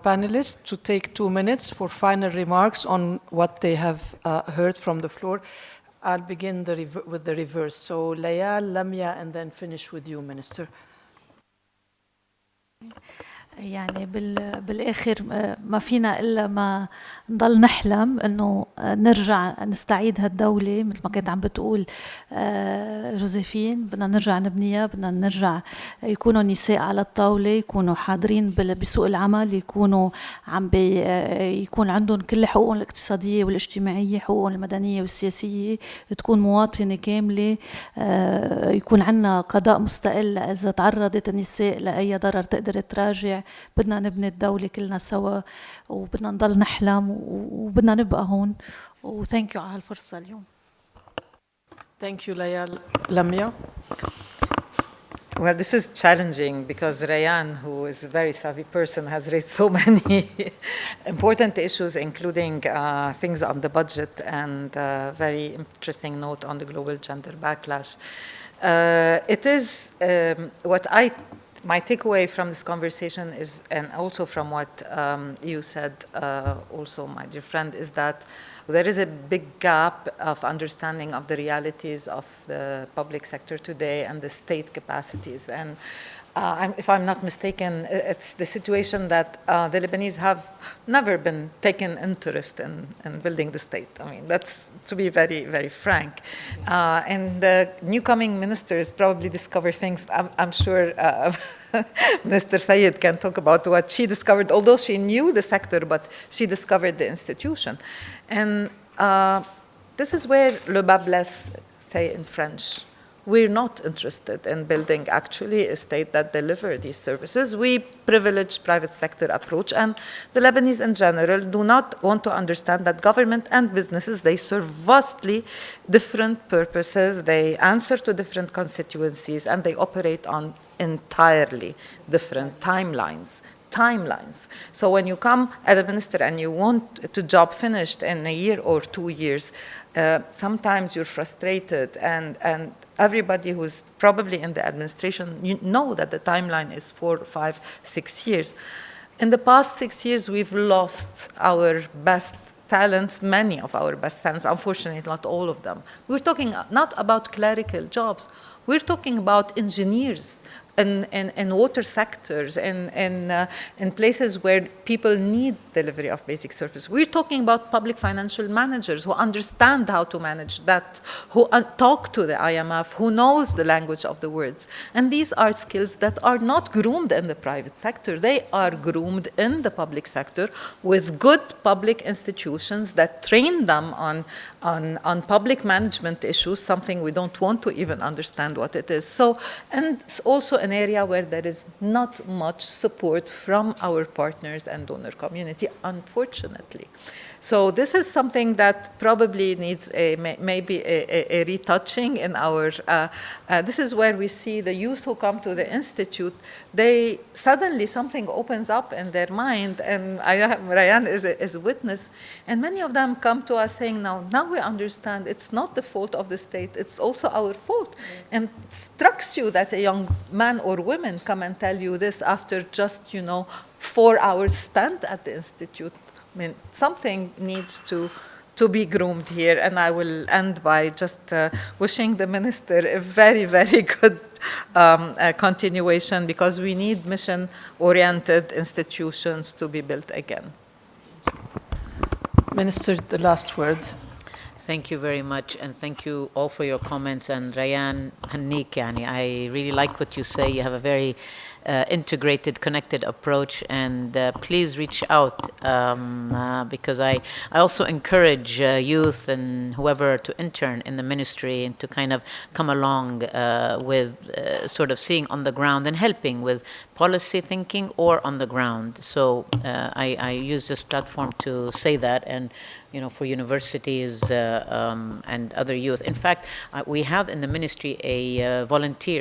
panelists to take 2 minutes for final remarks on what they have heard from the floor. I'll begin with the reverse. So Layal, Lamia, and then finish with you, Minister. يعني بالآخر ما فينا إلا ما نضل نحلم إنه نرجع نستعيد هالدولة مثل ما كانت عم بتقول جوزيفين. بدنا نرجع نبنيها، بدنا نرجع يكونوا النساء على الطاولة، يكونوا حاضرين بسوق العمل، يكونوا يكون عندهم كل حقوقهم الاقتصادية والاجتماعية، حقوقهم المدنية والسياسية، تكون مواطنة كاملة، يكون عندنا قضاء مستقل إذا تعرضت النساء لأي ضرر تقدر تراجع. بدنا نبني الدولة كلنا سوا، وبدنا نضل نحلم، وبدنا نبقى هون. وثانك يو على هالفرصة اليوم. Thank you, Layal. Lamia? Well, this is challenging because Rayan, who is a very savvy person, has raised so many important issues, including things on the budget and a very interesting note on the global gender backlash. It is my takeaway from this conversation is, and also from what you said, also, my dear friend, is that there is a big gap of understanding of the realities of the public sector today and the state capacities. And if I'm not mistaken, it's the situation that the Lebanese have never been taken interest in building the state. I mean, that's to be very, very frank. And the newcoming ministers probably discover things. I'm sure Mr. Sayed can talk about what she discovered, although she knew the sector, but she discovered the institution. And this is where le bas blesse, say in French. We're not interested in building actually a state that delivers these services. We privilege private sector approach, and the Lebanese in general do not want to understand that government and businesses, they serve vastly different purposes, they answer to different constituencies, and they operate on entirely different timelines. So when you come as a minister and you want the job finished in a year or 2 years, sometimes you're frustrated, and everybody who's probably in the administration, you know that the timeline is 4, 5, 6 years. In the past 6 years, we've lost our best talents, many of our best talents, unfortunately not all of them. We're talking not about clerical jobs, we're talking about engineers, in water sectors, in places where people need delivery of basic services. We're talking about public financial managers who understand how to manage that, who talk to the IMF, who knows the language of the words. And these are skills that are not groomed in the private sector. They are groomed in the public sector with good public institutions that train them on public management issues, something we don't want to even understand what it is. So, and also an area where there is not much support from our partners and donor community, unfortunately. So this is something that probably needs maybe a retouching in our, this is where we see the youth who come to the Institute, they suddenly something opens up in their mind, and Rayan is a witness, and many of them come to us saying, now we understand it's not the fault of the state, it's also our fault. And it strikes you that a young man or woman come and tell you this after just, 4 hours spent at the Institute. I mean, something needs to be groomed here, and I will end by just wishing the minister a very, very good continuation, because we need mission-oriented institutions to be built again. Minister, the last word. Thank you very much, and thank you all for your comments. And Rayan, Hannik, I really like what you say. You have a very integrated, connected approach, and please reach out, because I also encourage youth and whoever to intern in the ministry and to kind of come along with sort of seeing on the ground and helping with policy thinking or on the ground. So I use this platform to say that, and for universities and other youth. In fact, we have in the ministry a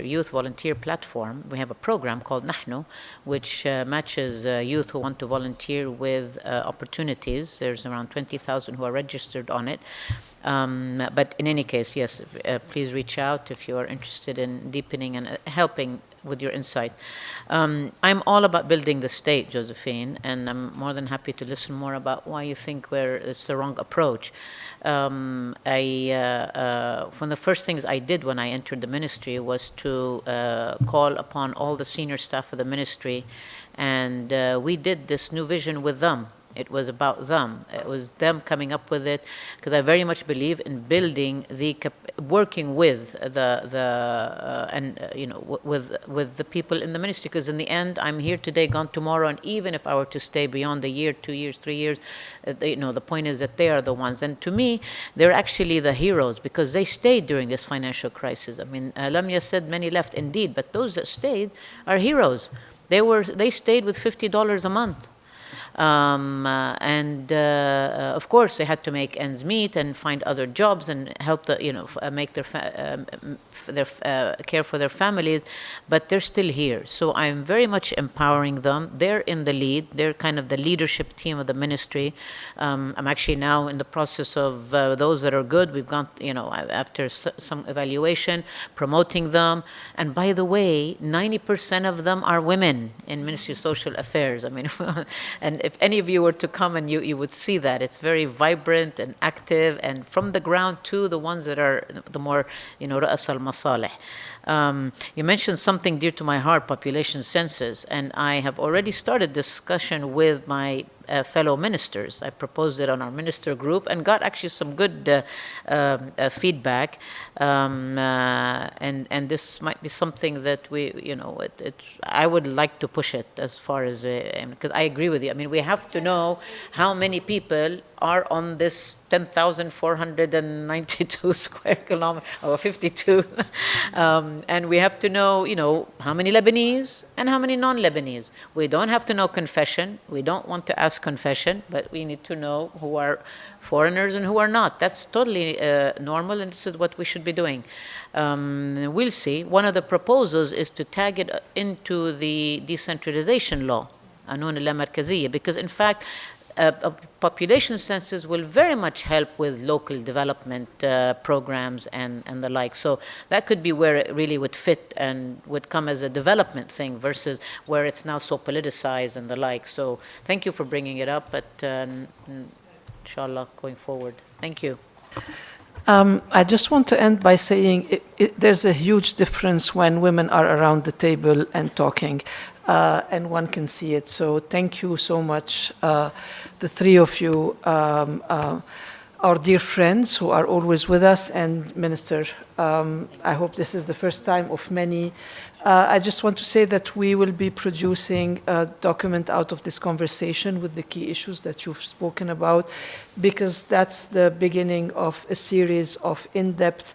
youth volunteer platform. We have a program called Nahnu, which matches youth who want to volunteer with opportunities. There's around 20,000 who are registered on it. But in any case, yes, please reach out if you are interested in deepening and helping with your insight. I'm all about building the state, Josephine, and I'm more than happy to listen more about why you think it's the wrong approach. One of the first things I did when I entered the ministry was to call upon all the senior staff of the ministry, and we did this new vision with them. It was about them. It was them coming up with it, because I very much believe in building working with with the people in the ministry. Because in the end, I'm here today, gone tomorrow, and even if I were to stay beyond a year, 2 years, 3 years, the point is that they are the ones. And to me, they're actually the heroes, because they stayed during this financial crisis. I mean, Lamia said many left, indeed, but those that stayed are heroes. They stayed with $50 a month. Of course, they had to make ends meet and find other jobs and help make care for their families, but they're still here. So I'm very much empowering them. They're in the lead. They're kind of the leadership team of the ministry. I'm actually now in the process of those that are good. We've gone, after some evaluation, promoting them. And by the way, 90% of them are women in Ministry of Social Affairs. I mean, and if any of you were to come, and you would see that it's very vibrant and active, and from the ground to the ones that are the more, رأس المصالح. You mentioned something dear to my heart, population census, and I have already started discussion with my fellow ministers. I proposed it on our minister group and got actually some good feedback. And this might be something that I would like to push it as far as, because I agree with you. I mean, we have to know how many people are on this 10,492 square kilometers, or 52. And we have to know, how many Lebanese and how many non-Lebanese. We don't have to know confession. We don't want to ask confession, but we need to know who are foreigners and who are not. That's totally normal, and this is what we should be doing. We'll see. One of the proposals is to tag it into the decentralization law, قانون اللامركزية, because in fact, a population census will very much help with local development programs and the like. So that could be where it really would fit and would come as a development thing versus where it's now so politicized and the like. So thank you for bringing it up, but inshallah going forward. Thank you. I just want to end by saying there's a huge difference when women are around the table and talking, and one can see it. So thank you so much, the three of you, our dear friends who are always with us, and Minister, I hope this is the first time of many. I just want to say that we will be producing a document out of this conversation with the key issues that you've spoken about, because that's the beginning of a series of in-depth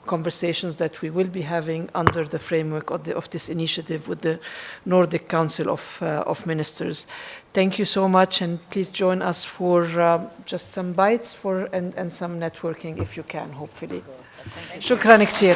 conversations that we will be having under the framework of this initiative with the Nordic Council of Ministers. Thank you so much, and please join us for just some bites and some networking if you can, hopefully. شكرا كثير.